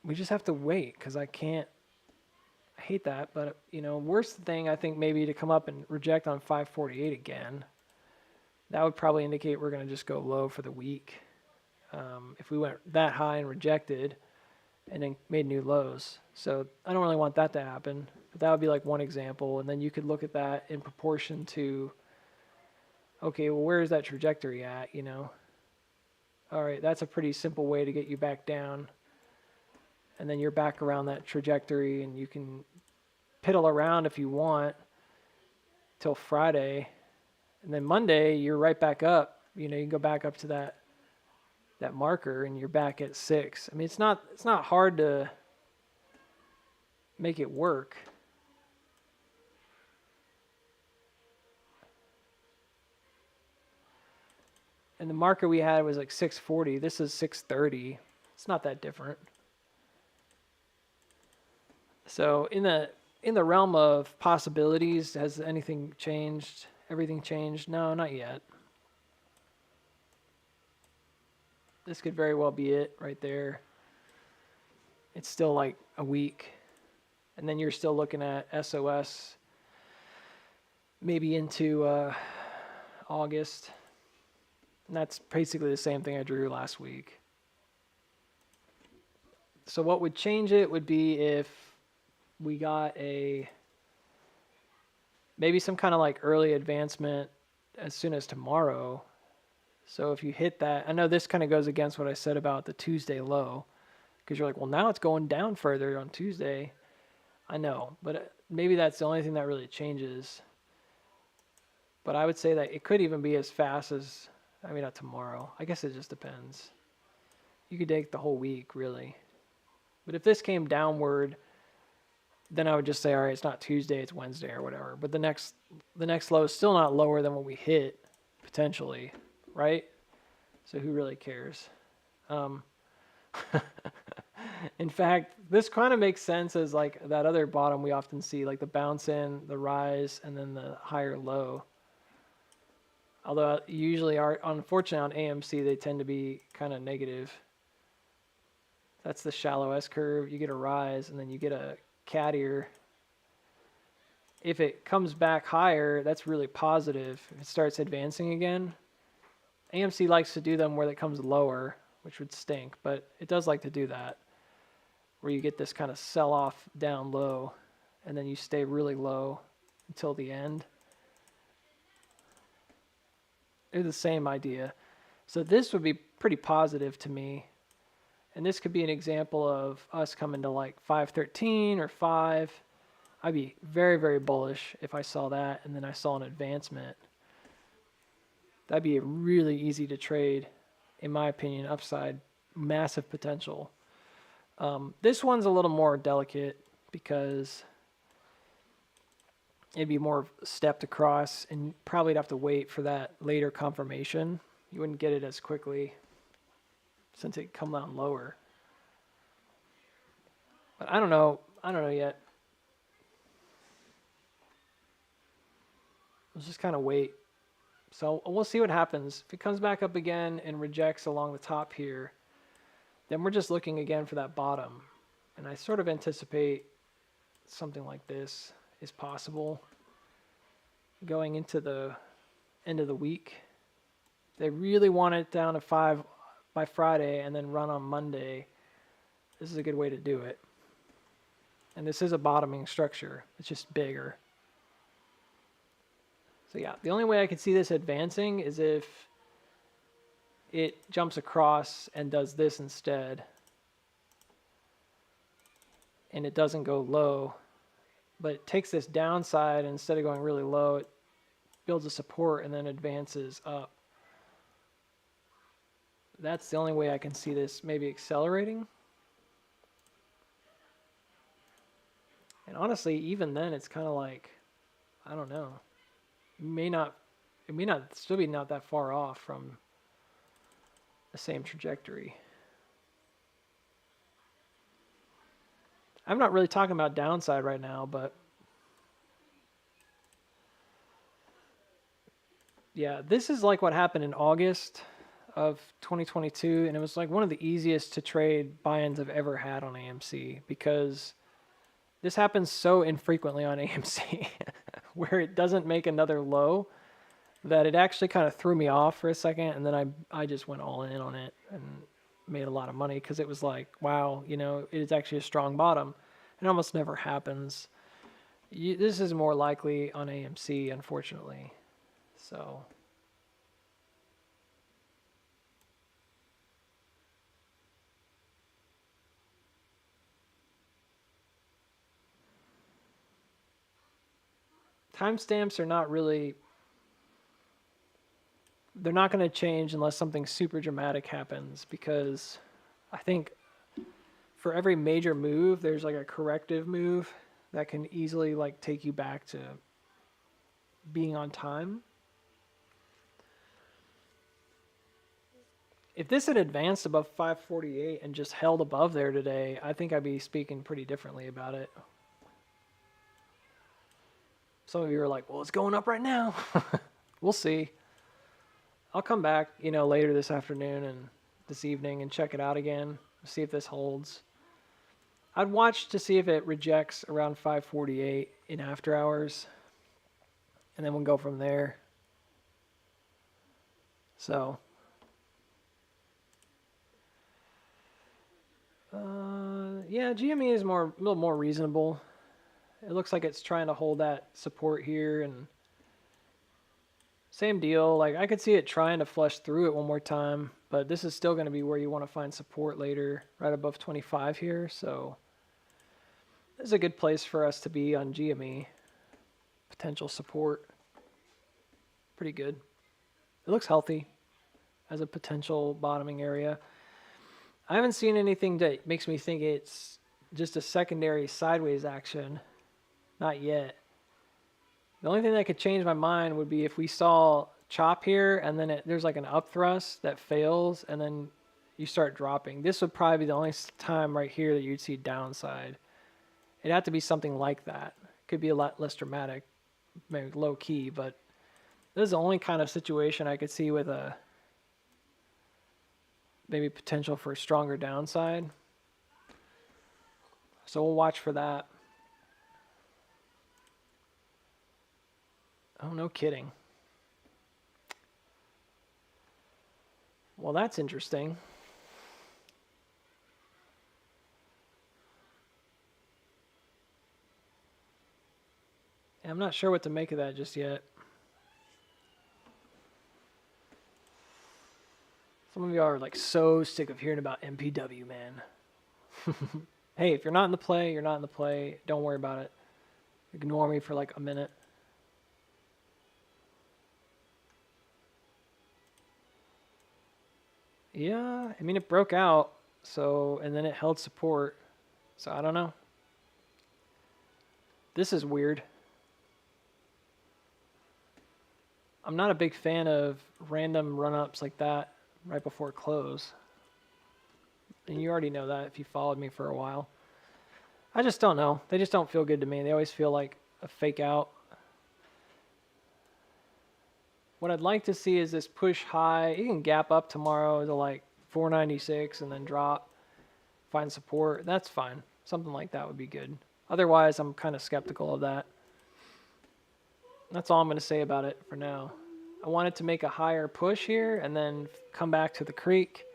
[SPEAKER 1] we just have to wait because I hate that. But, you know, worst thing I think maybe to come up and reject on 548 again. That would probably indicate we're going to just go low for the week. If we went that high and rejected, and then made new lows. So I don't really want that to happen. But that would be like one example. And then you could look at that in proportion to, okay, well, where is that trajectory at, you know? All right, that's a pretty simple way to get you back down. And then you're back around that trajectory, and you can piddle around if you want till Friday. And then Monday, you're right back up. You know, you can go back up to that marker, and you're back at 6. I mean, it's not hard to make it work. And the marker we had was like 640. This is 630. It's not that different. So in the realm of possibilities, has anything changed? Everything changed? No, not yet. This could very well be it right there. It's still like a week. And then you're still looking at SOS maybe into August. And that's basically the same thing I drew last week. So what would change it would be if we got maybe some kind of like early advancement as soon as tomorrow. So if you hit that, I know this kind of goes against what I said about the Tuesday low, because you're like, well, now it's going down further on Tuesday. I know, but maybe that's the only thing that really changes. But I would say that it could even be as fast as, I mean, not tomorrow. I guess it just depends. You could take the whole week, really. But if this came downward, then I would just say, all right, it's not Tuesday, it's Wednesday or whatever. But the next low is still not lower than what we hit, potentially, right? So who really cares? In fact, this kind of makes sense as like that other bottom we often see, like the bounce in, the rise, and then the higher low. Although usually, unfortunately on AMC, they tend to be kind of negative. That's the shallow S curve. You get a rise, and then you get a cat ear. If it comes back higher, that's really positive. If it starts advancing again, AMC likes to do them where it comes lower, which would stink, but it does like to do that, where you get this kind of sell-off down low, and then you stay really low until the end. They're the same idea. So this would be pretty positive to me. And this could be an example of us coming to like 513 or 5. I'd be very, very bullish if I saw that and then I saw an advancement. That'd be really easy to trade, in my opinion, upside, massive potential. This one's a little more delicate because it'd be more stepped across, and probably would have to wait for that later confirmation. You wouldn't get it as quickly since it come down lower. But I don't know yet. Let's just kind of wait. So we'll see what happens. If it comes back up again and rejects along the top here, then we're just looking again for that bottom. And I sort of anticipate something like this is possible going into the end of the week. They really want it down to 5 by Friday and then run on Monday. This is a good way to do it. And this is a bottoming structure. It's just bigger. So yeah, the only way I could see this advancing is if it jumps across and does this instead. And it doesn't go low, but it takes this downside, and instead of going really low, it builds a support and then advances up. That's the only way I can see this maybe accelerating. And honestly, even then, it's kind of like, I don't know. It may not still be not that far off from the same trajectory. I'm not really talking about downside right now, but yeah, this is like what happened in August of 2022, and it was like one of the easiest to trade buy-ins I've ever had on AMC, because this happens so infrequently on AMC where it doesn't make another low that it actually kind of threw me off for a second, and then I just went all in on it, and made a lot of money because it was like, wow, you know, it's actually a strong bottom. It almost never happens. This is more likely on AMC, unfortunately. So timestamps are not really, they're not going to change unless something super dramatic happens, because I think for every major move, there's like a corrective move that can easily like take you back to being on time. If this had advanced above 548 and just held above there today, I think I'd be speaking pretty differently about it. Some of you are like, well, it's going up right now. We'll see. I'll come back, you know, later this afternoon and this evening and check it out again, see if this holds. I'd watch to see if it rejects around 548 in after hours, and then we'll go from there. So, yeah, GME is a little more reasonable. It looks like it's trying to hold that support here, and same deal. Like, I could see it trying to flush through it one more time, but this is still going to be where you want to find support later, right above 25 here. So this is a good place for us to be on GME. Potential support. Pretty good. It looks healthy as a potential bottoming area. I haven't seen anything that makes me think it's just a secondary sideways action. Not yet. The only thing that could change my mind would be if we saw chop here and then there's like an up thrust that fails and then you start dropping. This would probably be the only time right here that you'd see downside. It'd have to be something like that. Could be a lot less dramatic, maybe low key, but this is the only kind of situation I could see with a maybe potential for a stronger downside. So we'll watch for that. Oh, no kidding. Well, that's interesting. I'm not sure what to make of that just yet. Some of you are like so sick of hearing about MPW, man. Hey, if you're not in the play, you're not in the play. Don't worry about it. Ignore me for like a minute. Yeah, I mean, it broke out, so, and then it held support. So I don't know. This is weird. I'm not a big fan of random run-ups like that right before close. And you already know that if you followed me for a while. I just don't know. They just don't feel good to me. They always feel like a fake out. What I'd like to see is this push high. You can gap up tomorrow to like 496 and then drop, find support. That's fine. Something like that would be good. Otherwise, I'm kind of skeptical of that. That's all I'm going to say about it for now. I wanted to make a higher push here and then come back to the creek,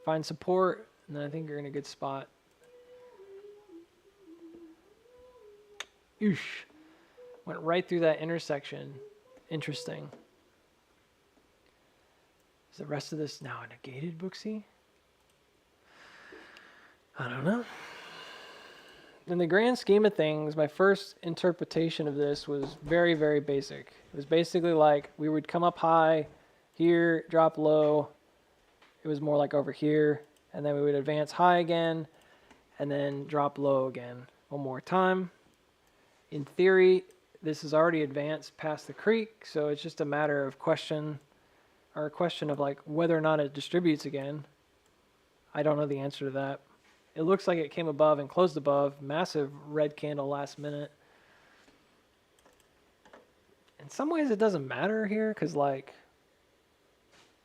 [SPEAKER 1] find support, and then I think you're in a good spot. Oosh. Went right through that intersection. Interesting. Is the rest of this now a negated Booksy? I don't know. In the grand scheme of things, my first interpretation of this was very, very basic. It was basically like we would come up high, here, drop low. It was more like over here. And then we would advance high again, and then drop low again. One more time. In theory, this is already advanced past the creek, so it's just a matter of question of like whether or not it distributes again. I don't know the answer to that. It looks like it came above and closed above. Massive red candle last minute. In some ways it doesn't matter here because like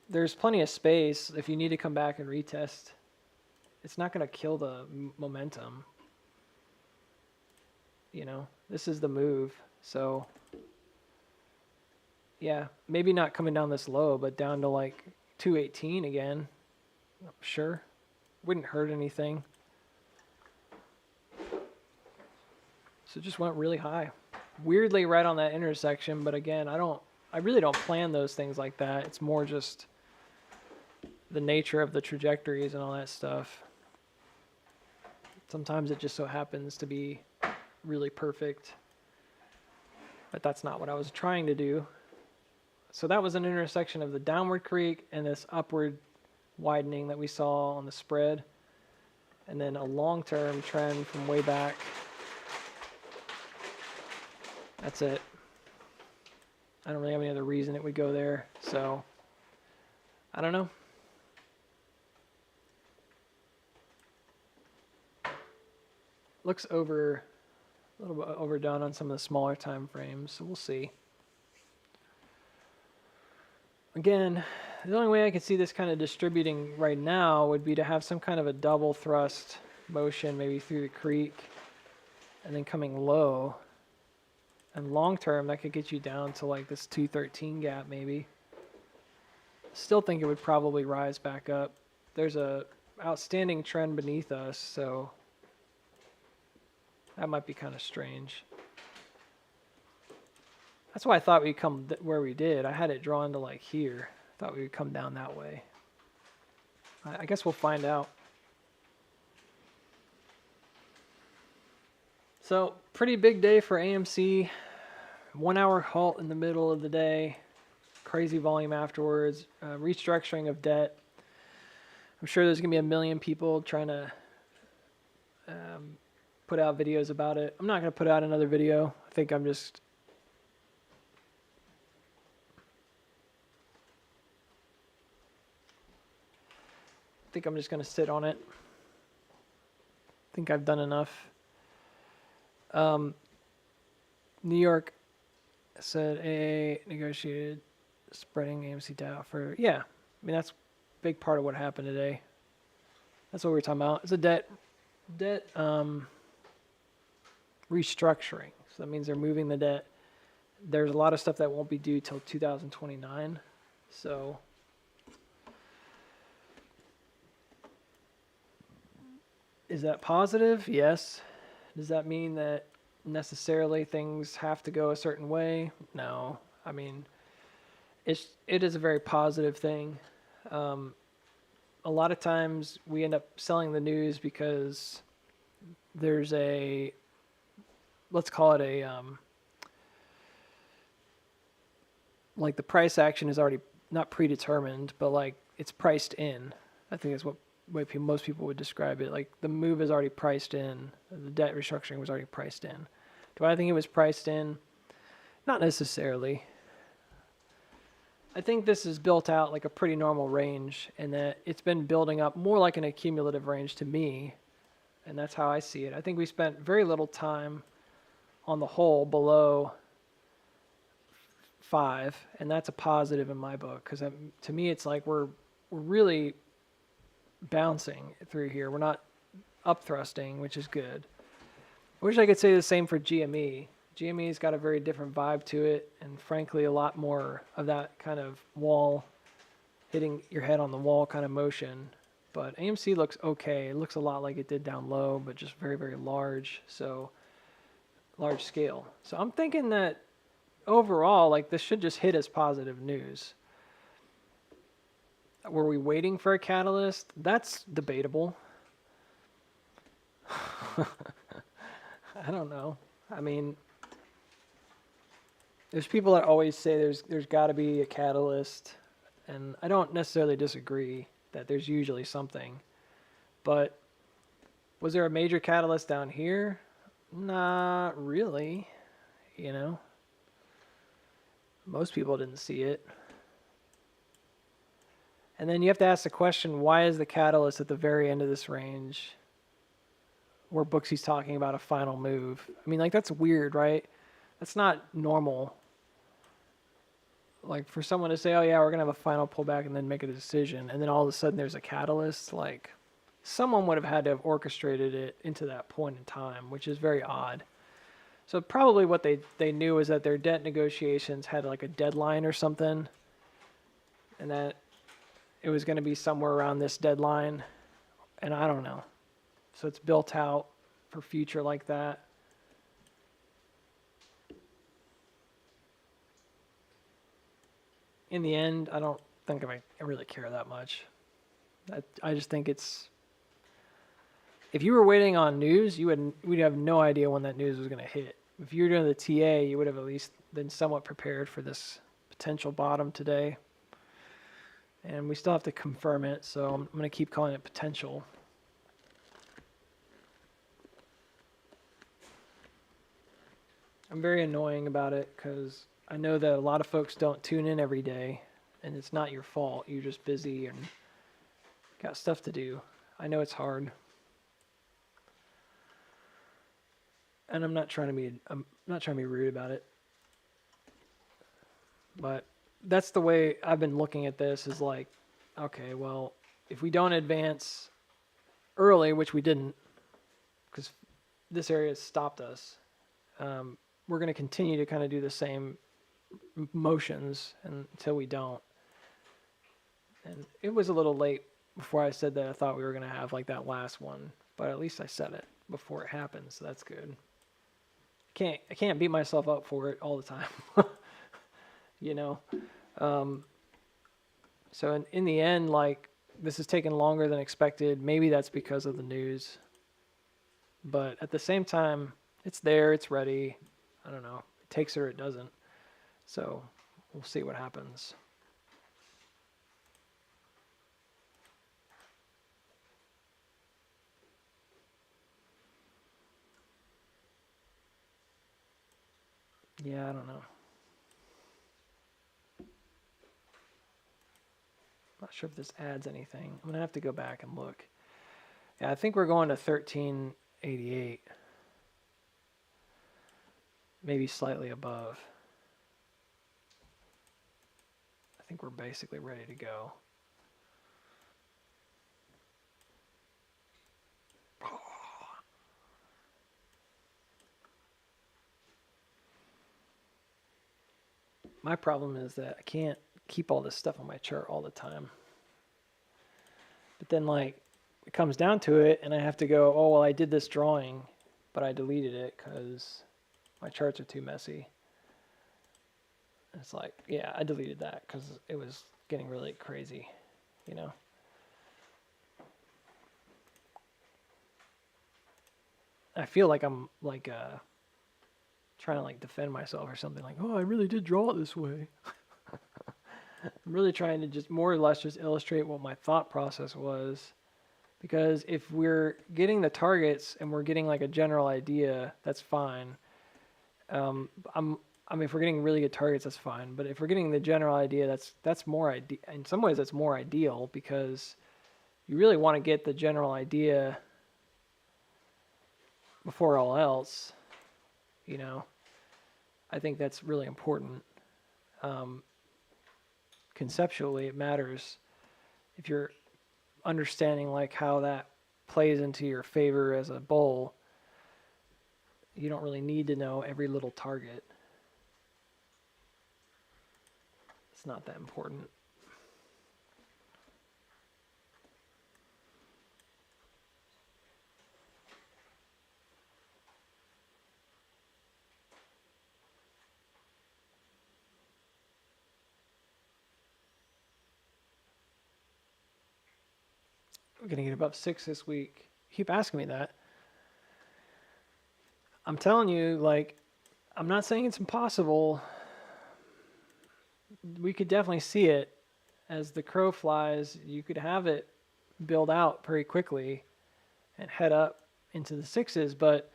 [SPEAKER 1] there's plenty of space if you need to come back and retest. It's not going to kill the momentum. You know, this is the move. So yeah, maybe not coming down this low, but down to like 218 again. Sure, Wouldn't hurt anything. So it just went really high. Weirdly right on that intersection, but again, I really don't plan those things like that. It's more just the nature of the trajectories and all that stuff. Sometimes it just so happens to be really perfect, but that's not what I was trying to do. So that was an intersection of the downward creek and this upward widening that we saw on the spread, and then a long-term trend from way back. That's it. I don't really have any other reason it would go there, so I don't know. Looks a little bit overdone on some of the smaller time frames, so we'll see. Again, the only way I could see this kind of distributing right now would be to have some kind of a double thrust motion, maybe through the creek, and then coming low. And long term, that could get you down to like this 213 gap maybe. Still think it would probably rise back up. There's a outstanding trend beneath us, so that might be kind of strange. That's why I thought we'd come where we did. I had it drawn to like here. I thought we would come down that way. I guess we'll find out. So, pretty big day for AMC. 1 hour halt in the middle of the day. Crazy volume afterwards. Restructuring of debt. I'm sure there's going to be a million people trying to put out videos about it. I'm not going to put out another video. I think I'm just... going to sit on it. I think I've done enough. New York said AA negotiated spreading AMC debt for, yeah, I mean, that's a big part of what happened today. That's what we were talking about. It's a debt restructuring. So that means they're moving the debt. There's a lot of stuff that won't be due till 2029. So is that positive? Yes. Does that mean that necessarily things have to go a certain way? No. I mean, it is a very positive thing. A lot of times we end up selling the news because there's a, let's call it a, like the price action is already not predetermined, but like it's priced in. I think that's what way most people would describe it. Like the move is already priced in. The debt restructuring was already priced in. Do I think it was priced in? Not necessarily. I think this is built out like a pretty normal range, and that it's been building up more like an accumulative range to me, and that's how I see it. I think we spent very little time on the whole below 5, and that's a positive in my book, because to me it's like we're really bouncing through here. We're not up thrusting, which is good. I wish I could say the same for GME. GME's got a very different vibe to it, and frankly a lot more of that kind of wall, hitting your head on the wall kind of motion. But AMC looks okay. It looks a lot like it did down low, but just very, very large. So large scale. So I'm thinking that overall, like this should just hit as positive news. Were we waiting for a catalyst? That's debatable. I don't know. I mean, there's people that always say there's got to be a catalyst, and I don't necessarily disagree that there's usually something. But was there a major catalyst down here? Not really, you know. Most people didn't see it. And then you have to ask the question, why is the catalyst at the very end of this range where Booksy's talking about a final move? I mean, like, that's weird, right? That's not normal. Like, for someone to say, oh, yeah, we're going to have a final pullback and then make a decision, and then all of a sudden there's a catalyst, like, someone would have had to have orchestrated it into that point in time, which is very odd. So probably what they knew is that their debt negotiations had, like, a deadline or something, and that it was going to be somewhere around this deadline, And I don't know. So it's built out for future like that. In the end, I don't think I really care that much. I just think it's, if you were waiting on news, we'd have no idea when that news was going to hit. If you were doing the TA, you would have at least been somewhat prepared for this potential bottom today. And we still have to confirm it, so I'm going to keep calling it potential. I'm very annoying about it because I know that a lot of folks don't tune in every day, and it's not your fault. You're just busy and got stuff to do. I know it's hard. And I'm not trying to be rude about it. But that's the way I've been looking at this, is like, okay, well, if we don't advance early, which we didn't, because this area stopped us, we're going to continue to kind of do the same motions until we don't. And it was a little late before I said that I thought we were going to have like that last one, but at least I said it before it happened, so that's good. I can't beat myself up for it all the time. You know. So in the end, like, this has taken longer than expected. Maybe that's because of the news, but at the same time, it's there, it's ready. I don't know, it takes it or it doesn't. So we'll see what happens. Yeah, I don't know. Not sure if this adds anything. I'm gonna have to go back and look. Yeah, I think we're going to 1388. Maybe slightly above. I think we're basically ready to go. My problem is that I can't keep all this stuff on my chart all the time. But then, like, it comes down to it, and I have to go, oh, well, I did this drawing, but I deleted it because my charts are too messy. And it's like, yeah, I deleted that because it was getting really crazy, you know? I feel like I'm, like, trying to, like, defend myself or something, like, oh, I really did draw it this way. I'm really trying to just more or less just illustrate what my thought process was. Because if we're getting the targets and we're getting like a general idea, that's fine. I mean, if we're getting really good targets, that's fine. But if we're getting the general idea, that's more ideal. In some ways, that's more ideal because you really want to get the general idea before all else. You know, I think that's really important. Conceptually, it matters if you're understanding like how that plays into your favor as a bull. You don't really need to know every little target. It's not that important. We're going to get above 6 this week. You keep asking me that. I'm telling you, like, I'm not saying it's impossible. We could definitely see it. As the crow flies, you could have it build out pretty quickly and head up into the 6s. But,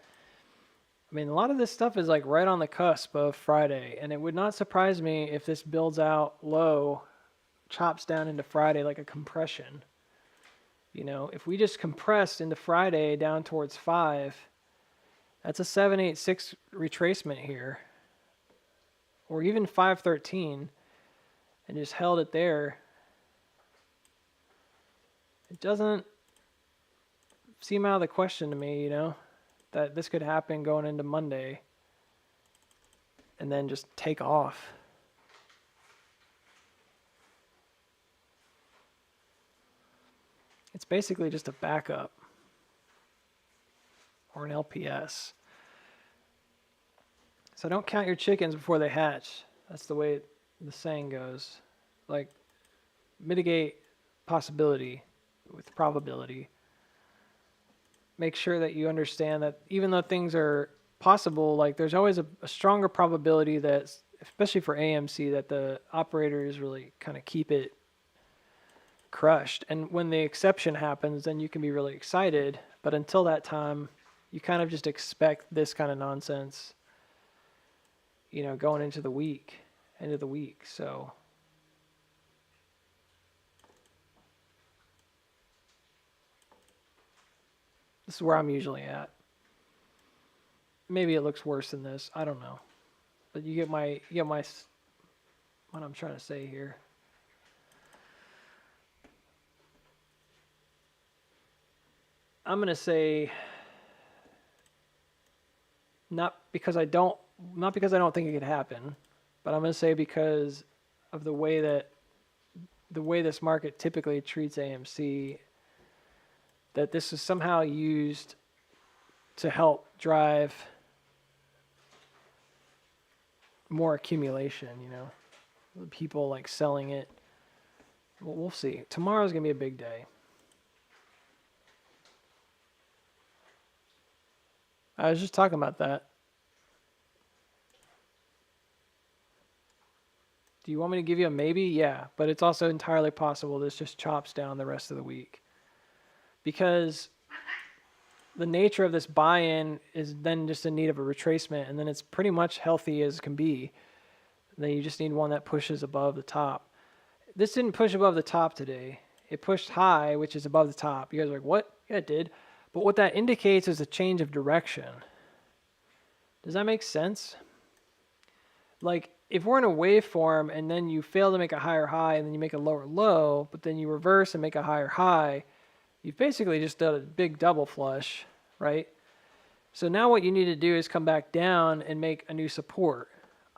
[SPEAKER 1] I mean, a lot of this stuff is, like, right on the cusp of Friday. And it would not surprise me if this builds out low, chops down into Friday like a compression. You know, if we just compressed into Friday down towards 5, that's a 786 retracement here. Or even 513, and just held it there. It doesn't seem out of the question to me, you know, that this could happen going into Monday and then just take off. It's basically just a backup or an LPS. So don't count your chickens before they hatch. That's the way the saying goes. Like, mitigate possibility with probability. Make sure that you understand that even though things are possible, like there's always a stronger probability that, especially for AMC, that the operators really kind of keep it crushed. And when the exception happens, then you can be really excited. But until that time, you kind of just expect this kind of nonsense, you know, going into the week. So this is where I'm usually at. Maybe it looks worse than this. I don't know. But you get my what I'm trying to say here. I'm going to say not because I don't think it could happen, but I'm going to say because of the way this market typically treats AMC, that this is somehow used to help drive more accumulation, you know, people like selling it. Well, we'll see. Tomorrow's going to be a big day. I was just talking about that. Do you want me to give you a maybe? Yeah, but it's also entirely possible this just chops down the rest of the week. Because the nature of this buy-in is then just in need of a retracement, and then it's pretty much healthy as can be. Then you just need one that pushes above the top. This didn't push above the top today. It pushed high, which is above the top. You guys are like, what? Yeah, it did. But what that indicates is a change of direction. Does that make sense? Like, if we're in a waveform and then you fail to make a higher high and then you make a lower low, but then you reverse and make a higher high, you've basically just done a big double flush, right? So now what you need to do is come back down and make a new support.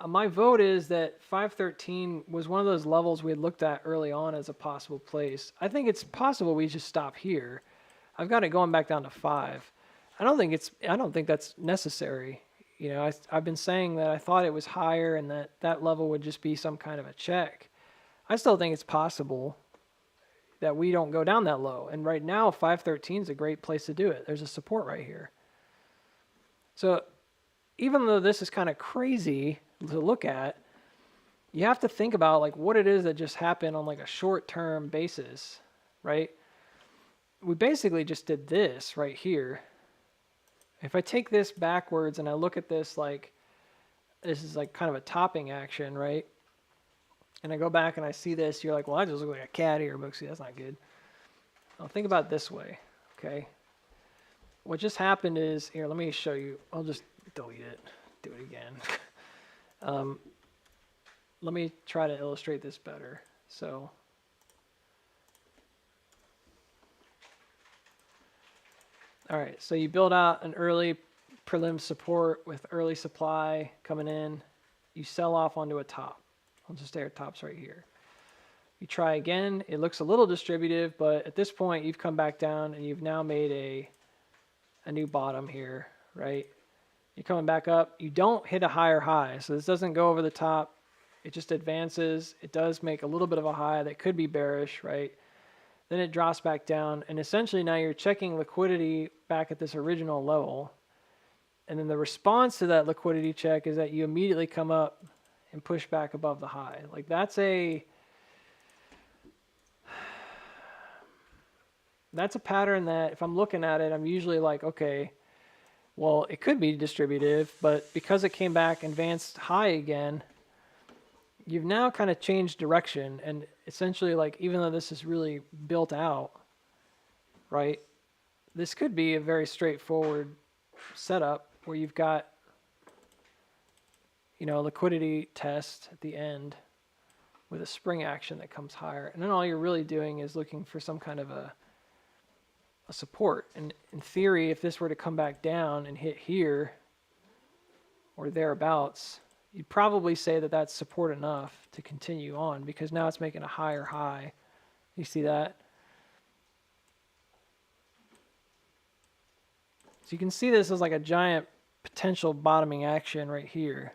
[SPEAKER 1] My vote is that 513 was one of those levels we had looked at early on as a possible place. I think it's possible we just stop here. I've got it going back down to 5. I don't think that's necessary. You know, I've been saying that I thought it was higher and that level would just be some kind of a check. I still think it's possible that we don't go down that low. And right now, 513 is a great place to do it. There's a support right here. So even though this is kind of crazy to look at, you have to think about like what it is that just happened on like a short-term basis, right? We basically just did this right here. If I take this backwards and I look at this like, this is like kind of a topping action, right? And I go back and I see this, you're like, well, I just look like a cat here, Booksy. That's not good. I'll think about it this way, okay? What just happened is, here, let me show you. I'll just delete it, do it again. Let me try to illustrate this better. So, all right, so you build out an early prelim support with early supply coming in. You sell off onto a top. I'll just stay at tops right here. You try again. It looks a little distributive, but at this point, you've come back down and you've now made a new bottom here, right? You're coming back up. You don't hit a higher high, so this doesn't go over the top. It just advances. It does make a little bit of a high that could be bearish, right? Then it drops back down, and essentially now you're checking liquidity back at this original level. And then the response to that liquidity check is that you immediately come up and push back above the high. Like that's a pattern that if I'm looking at it, I'm usually like, okay, well, it could be distributive, but because it came back and advanced high again, you've now kind of changed direction. And essentially, like, even though this is really built out, right, this could be a very straightforward setup where you've got, you know, a liquidity test at the end with a spring action that comes higher. And then all you're really doing is looking for some kind of a support. And in theory, if this were to come back down and hit here or thereabouts, you'd probably say that that's support enough to continue on because now it's making a higher high. You see that? So you can see this as like a giant potential bottoming action right here.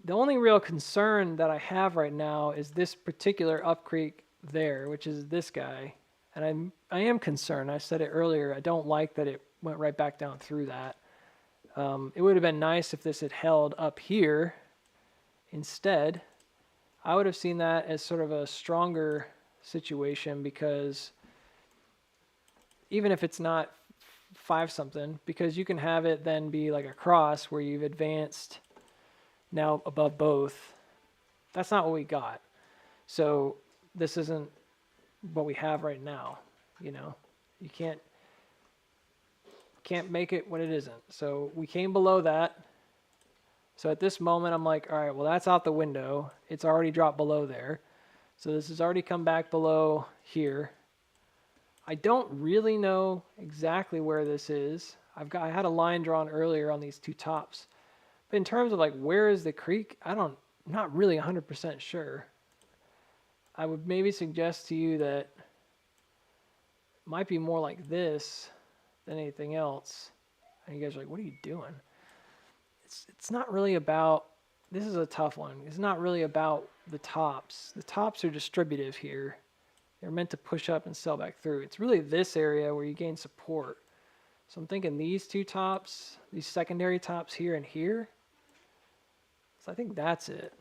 [SPEAKER 1] The only real concern that I have right now is this particular up creek there, which is this guy. And I am concerned. I said it earlier. I don't like that it went right back down through that. It would have been nice if this had held up here instead. I would have seen that as sort of a stronger situation, because even if it's not 5 something, because you can have it then be like a cross where you've advanced now above both. That's not what we got. So this isn't what we have right now. You know, you can't make it what it isn't. So we came below that. So at this moment, I'm like, all right, well, that's out the window. It's already dropped below there. So this has already come back below here. I don't really know exactly where this is. I had a line drawn earlier on these 2 tops. But in terms of like, where is the creek? I'm not really 100% sure. I would maybe suggest to you that it might be more like this than anything else. And you guys are like, what are you doing? It's not really about, this is a tough one. It's not really about the tops. The tops are distributive here. They're meant to push up and sell back through. It's really this area where you gain support. So I'm thinking these 2 tops, these secondary tops here and here. So I think that's it.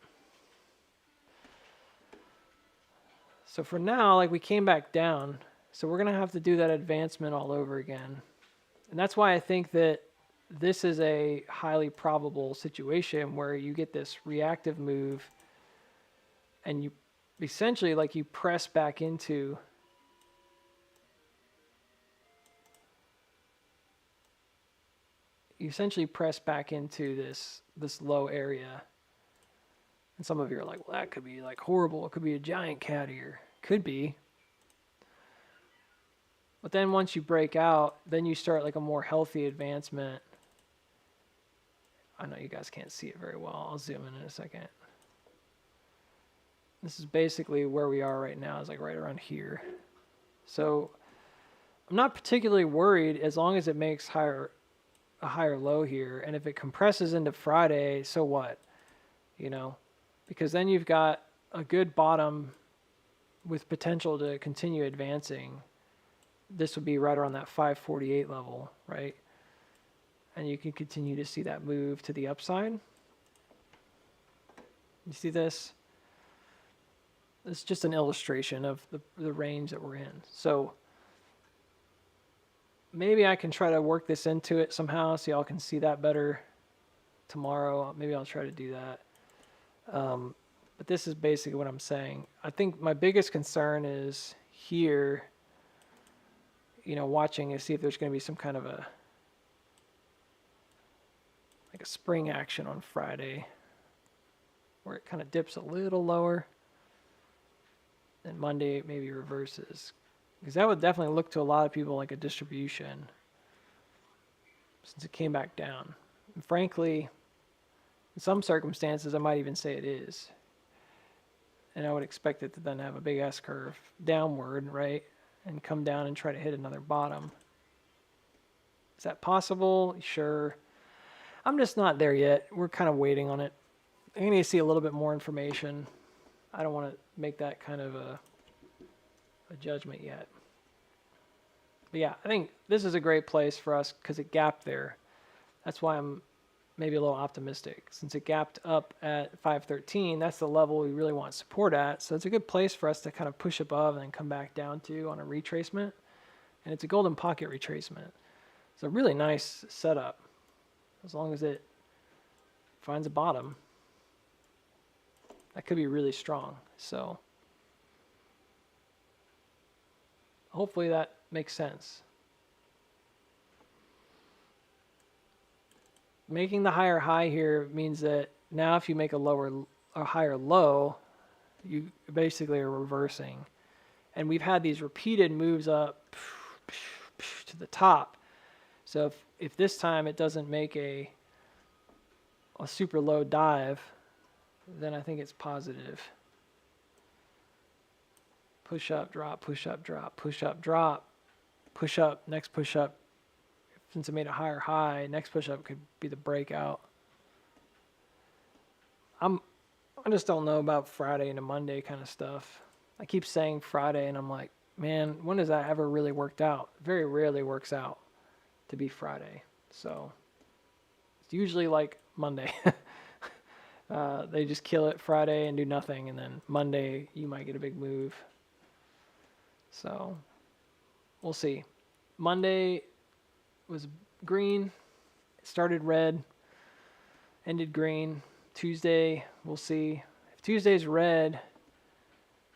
[SPEAKER 1] So for now, like, we came back down. So we're going to have to do that advancement all over again. And that's why I think that this is a highly probable situation where you get this reactive move and you essentially, like, you press back into this low area. And some of you are like, well, that could be like horrible. It could be a giant cat ear. Could be. But then once you break out, then you start like a more healthy advancement. I know you guys can't see it very well. I'll zoom in a second. This is basically where we are right now, is like right around here. So I'm not particularly worried as long as it makes a higher low here. And if it compresses into Friday, so what? You know, because then you've got a good bottom with potential to continue advancing. This would be right around that 548 level, right? And you can continue to see that move to the upside. You see this? It's just an illustration of the range that we're in. So maybe I can try to work this into it somehow so y'all can see that better tomorrow. Maybe I'll try to do that. But this is basically what I'm saying. I think my biggest concern is here, you know, watching to see if there's going to be some kind of a spring action on Friday where it kind of dips a little lower. And Monday it maybe reverses. Because that would definitely look to a lot of people like a distribution since it came back down. And frankly, in some circumstances, I might even say it is. And I would expect it to then have a big S-curve downward, right? And come down and try to hit another bottom. Is that possible? Sure. I'm just not there yet. We're kind of waiting on it. I need to see a little bit more information. I don't want to make that kind of a judgment yet. But yeah, I think this is a great place for us because it gapped there. That's why I'm maybe a little optimistic. Since it gapped up at 513, that's the level we really want support at. So it's a good place for us to kind of push above and then come back down to on a retracement. And it's a golden pocket retracement. It's a really nice setup as long as it finds a bottom. That could be really strong. So hopefully that makes sense. Making the higher high here means that now if you make a higher low, you basically are reversing. And we've had these repeated moves up to the top. So if this time it doesn't make a super low dive, then I think it's positive. Push up, drop, push up, drop, push up, drop, push up, next push up. since it made a higher high, next push up could be the breakout. I just don't know about Friday into Monday kind of stuff. I keep saying Friday, and I'm like, man, when has that ever really worked out? It very rarely works out to be Friday. So it's usually like Monday. They just kill it Friday and do nothing, and then Monday you might get a big move. So we'll see. Monday was green, started red, ended green. Tuesday, we'll see. If Tuesday's red,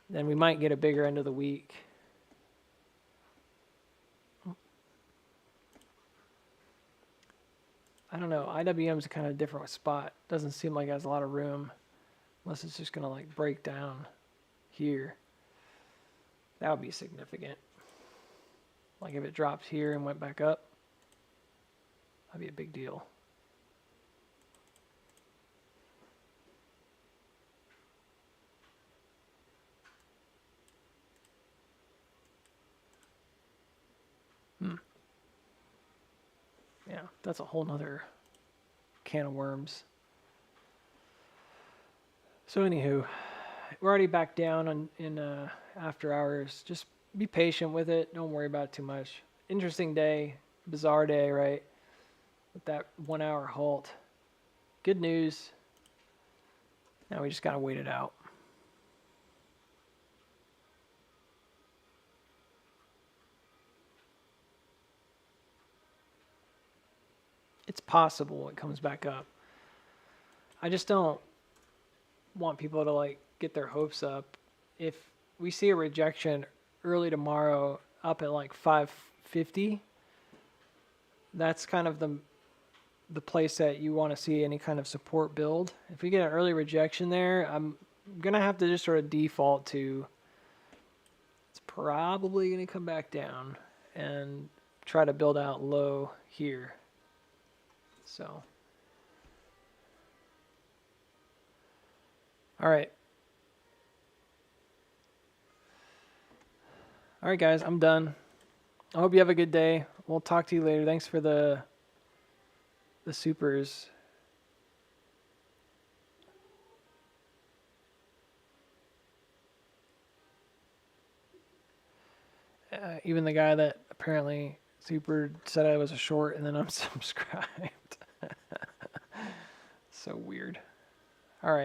[SPEAKER 1] then we might get a bigger end of the week. I don't know. IWM's a kind of different spot. Doesn't seem like it has a lot of room unless it's just going to like break down here. That would be significant. Like if it dropped here and went back up, that'd be a big deal. Yeah, that's a whole nother can of worms. So anywho, we're already back down in after hours. Just be patient with it. Don't worry about it too much. Interesting day, bizarre day, right? With that 1 hour halt. Good news. Now we just gotta wait it out. It's possible it comes back up. I just don't want people to like get their hopes up. If we see a rejection early tomorrow up at like 550, that's kind of the place that you want to see any kind of support build. If we get an early rejection there, I'm gonna have to just sort of default to it's probably gonna come back down and try to build out low here. So all right, guys, I'm done. I hope you have a good day. We'll talk to you later. Thanks for the supers. Even the guy that apparently super said I was a short and then unsubscribed. So weird. All right.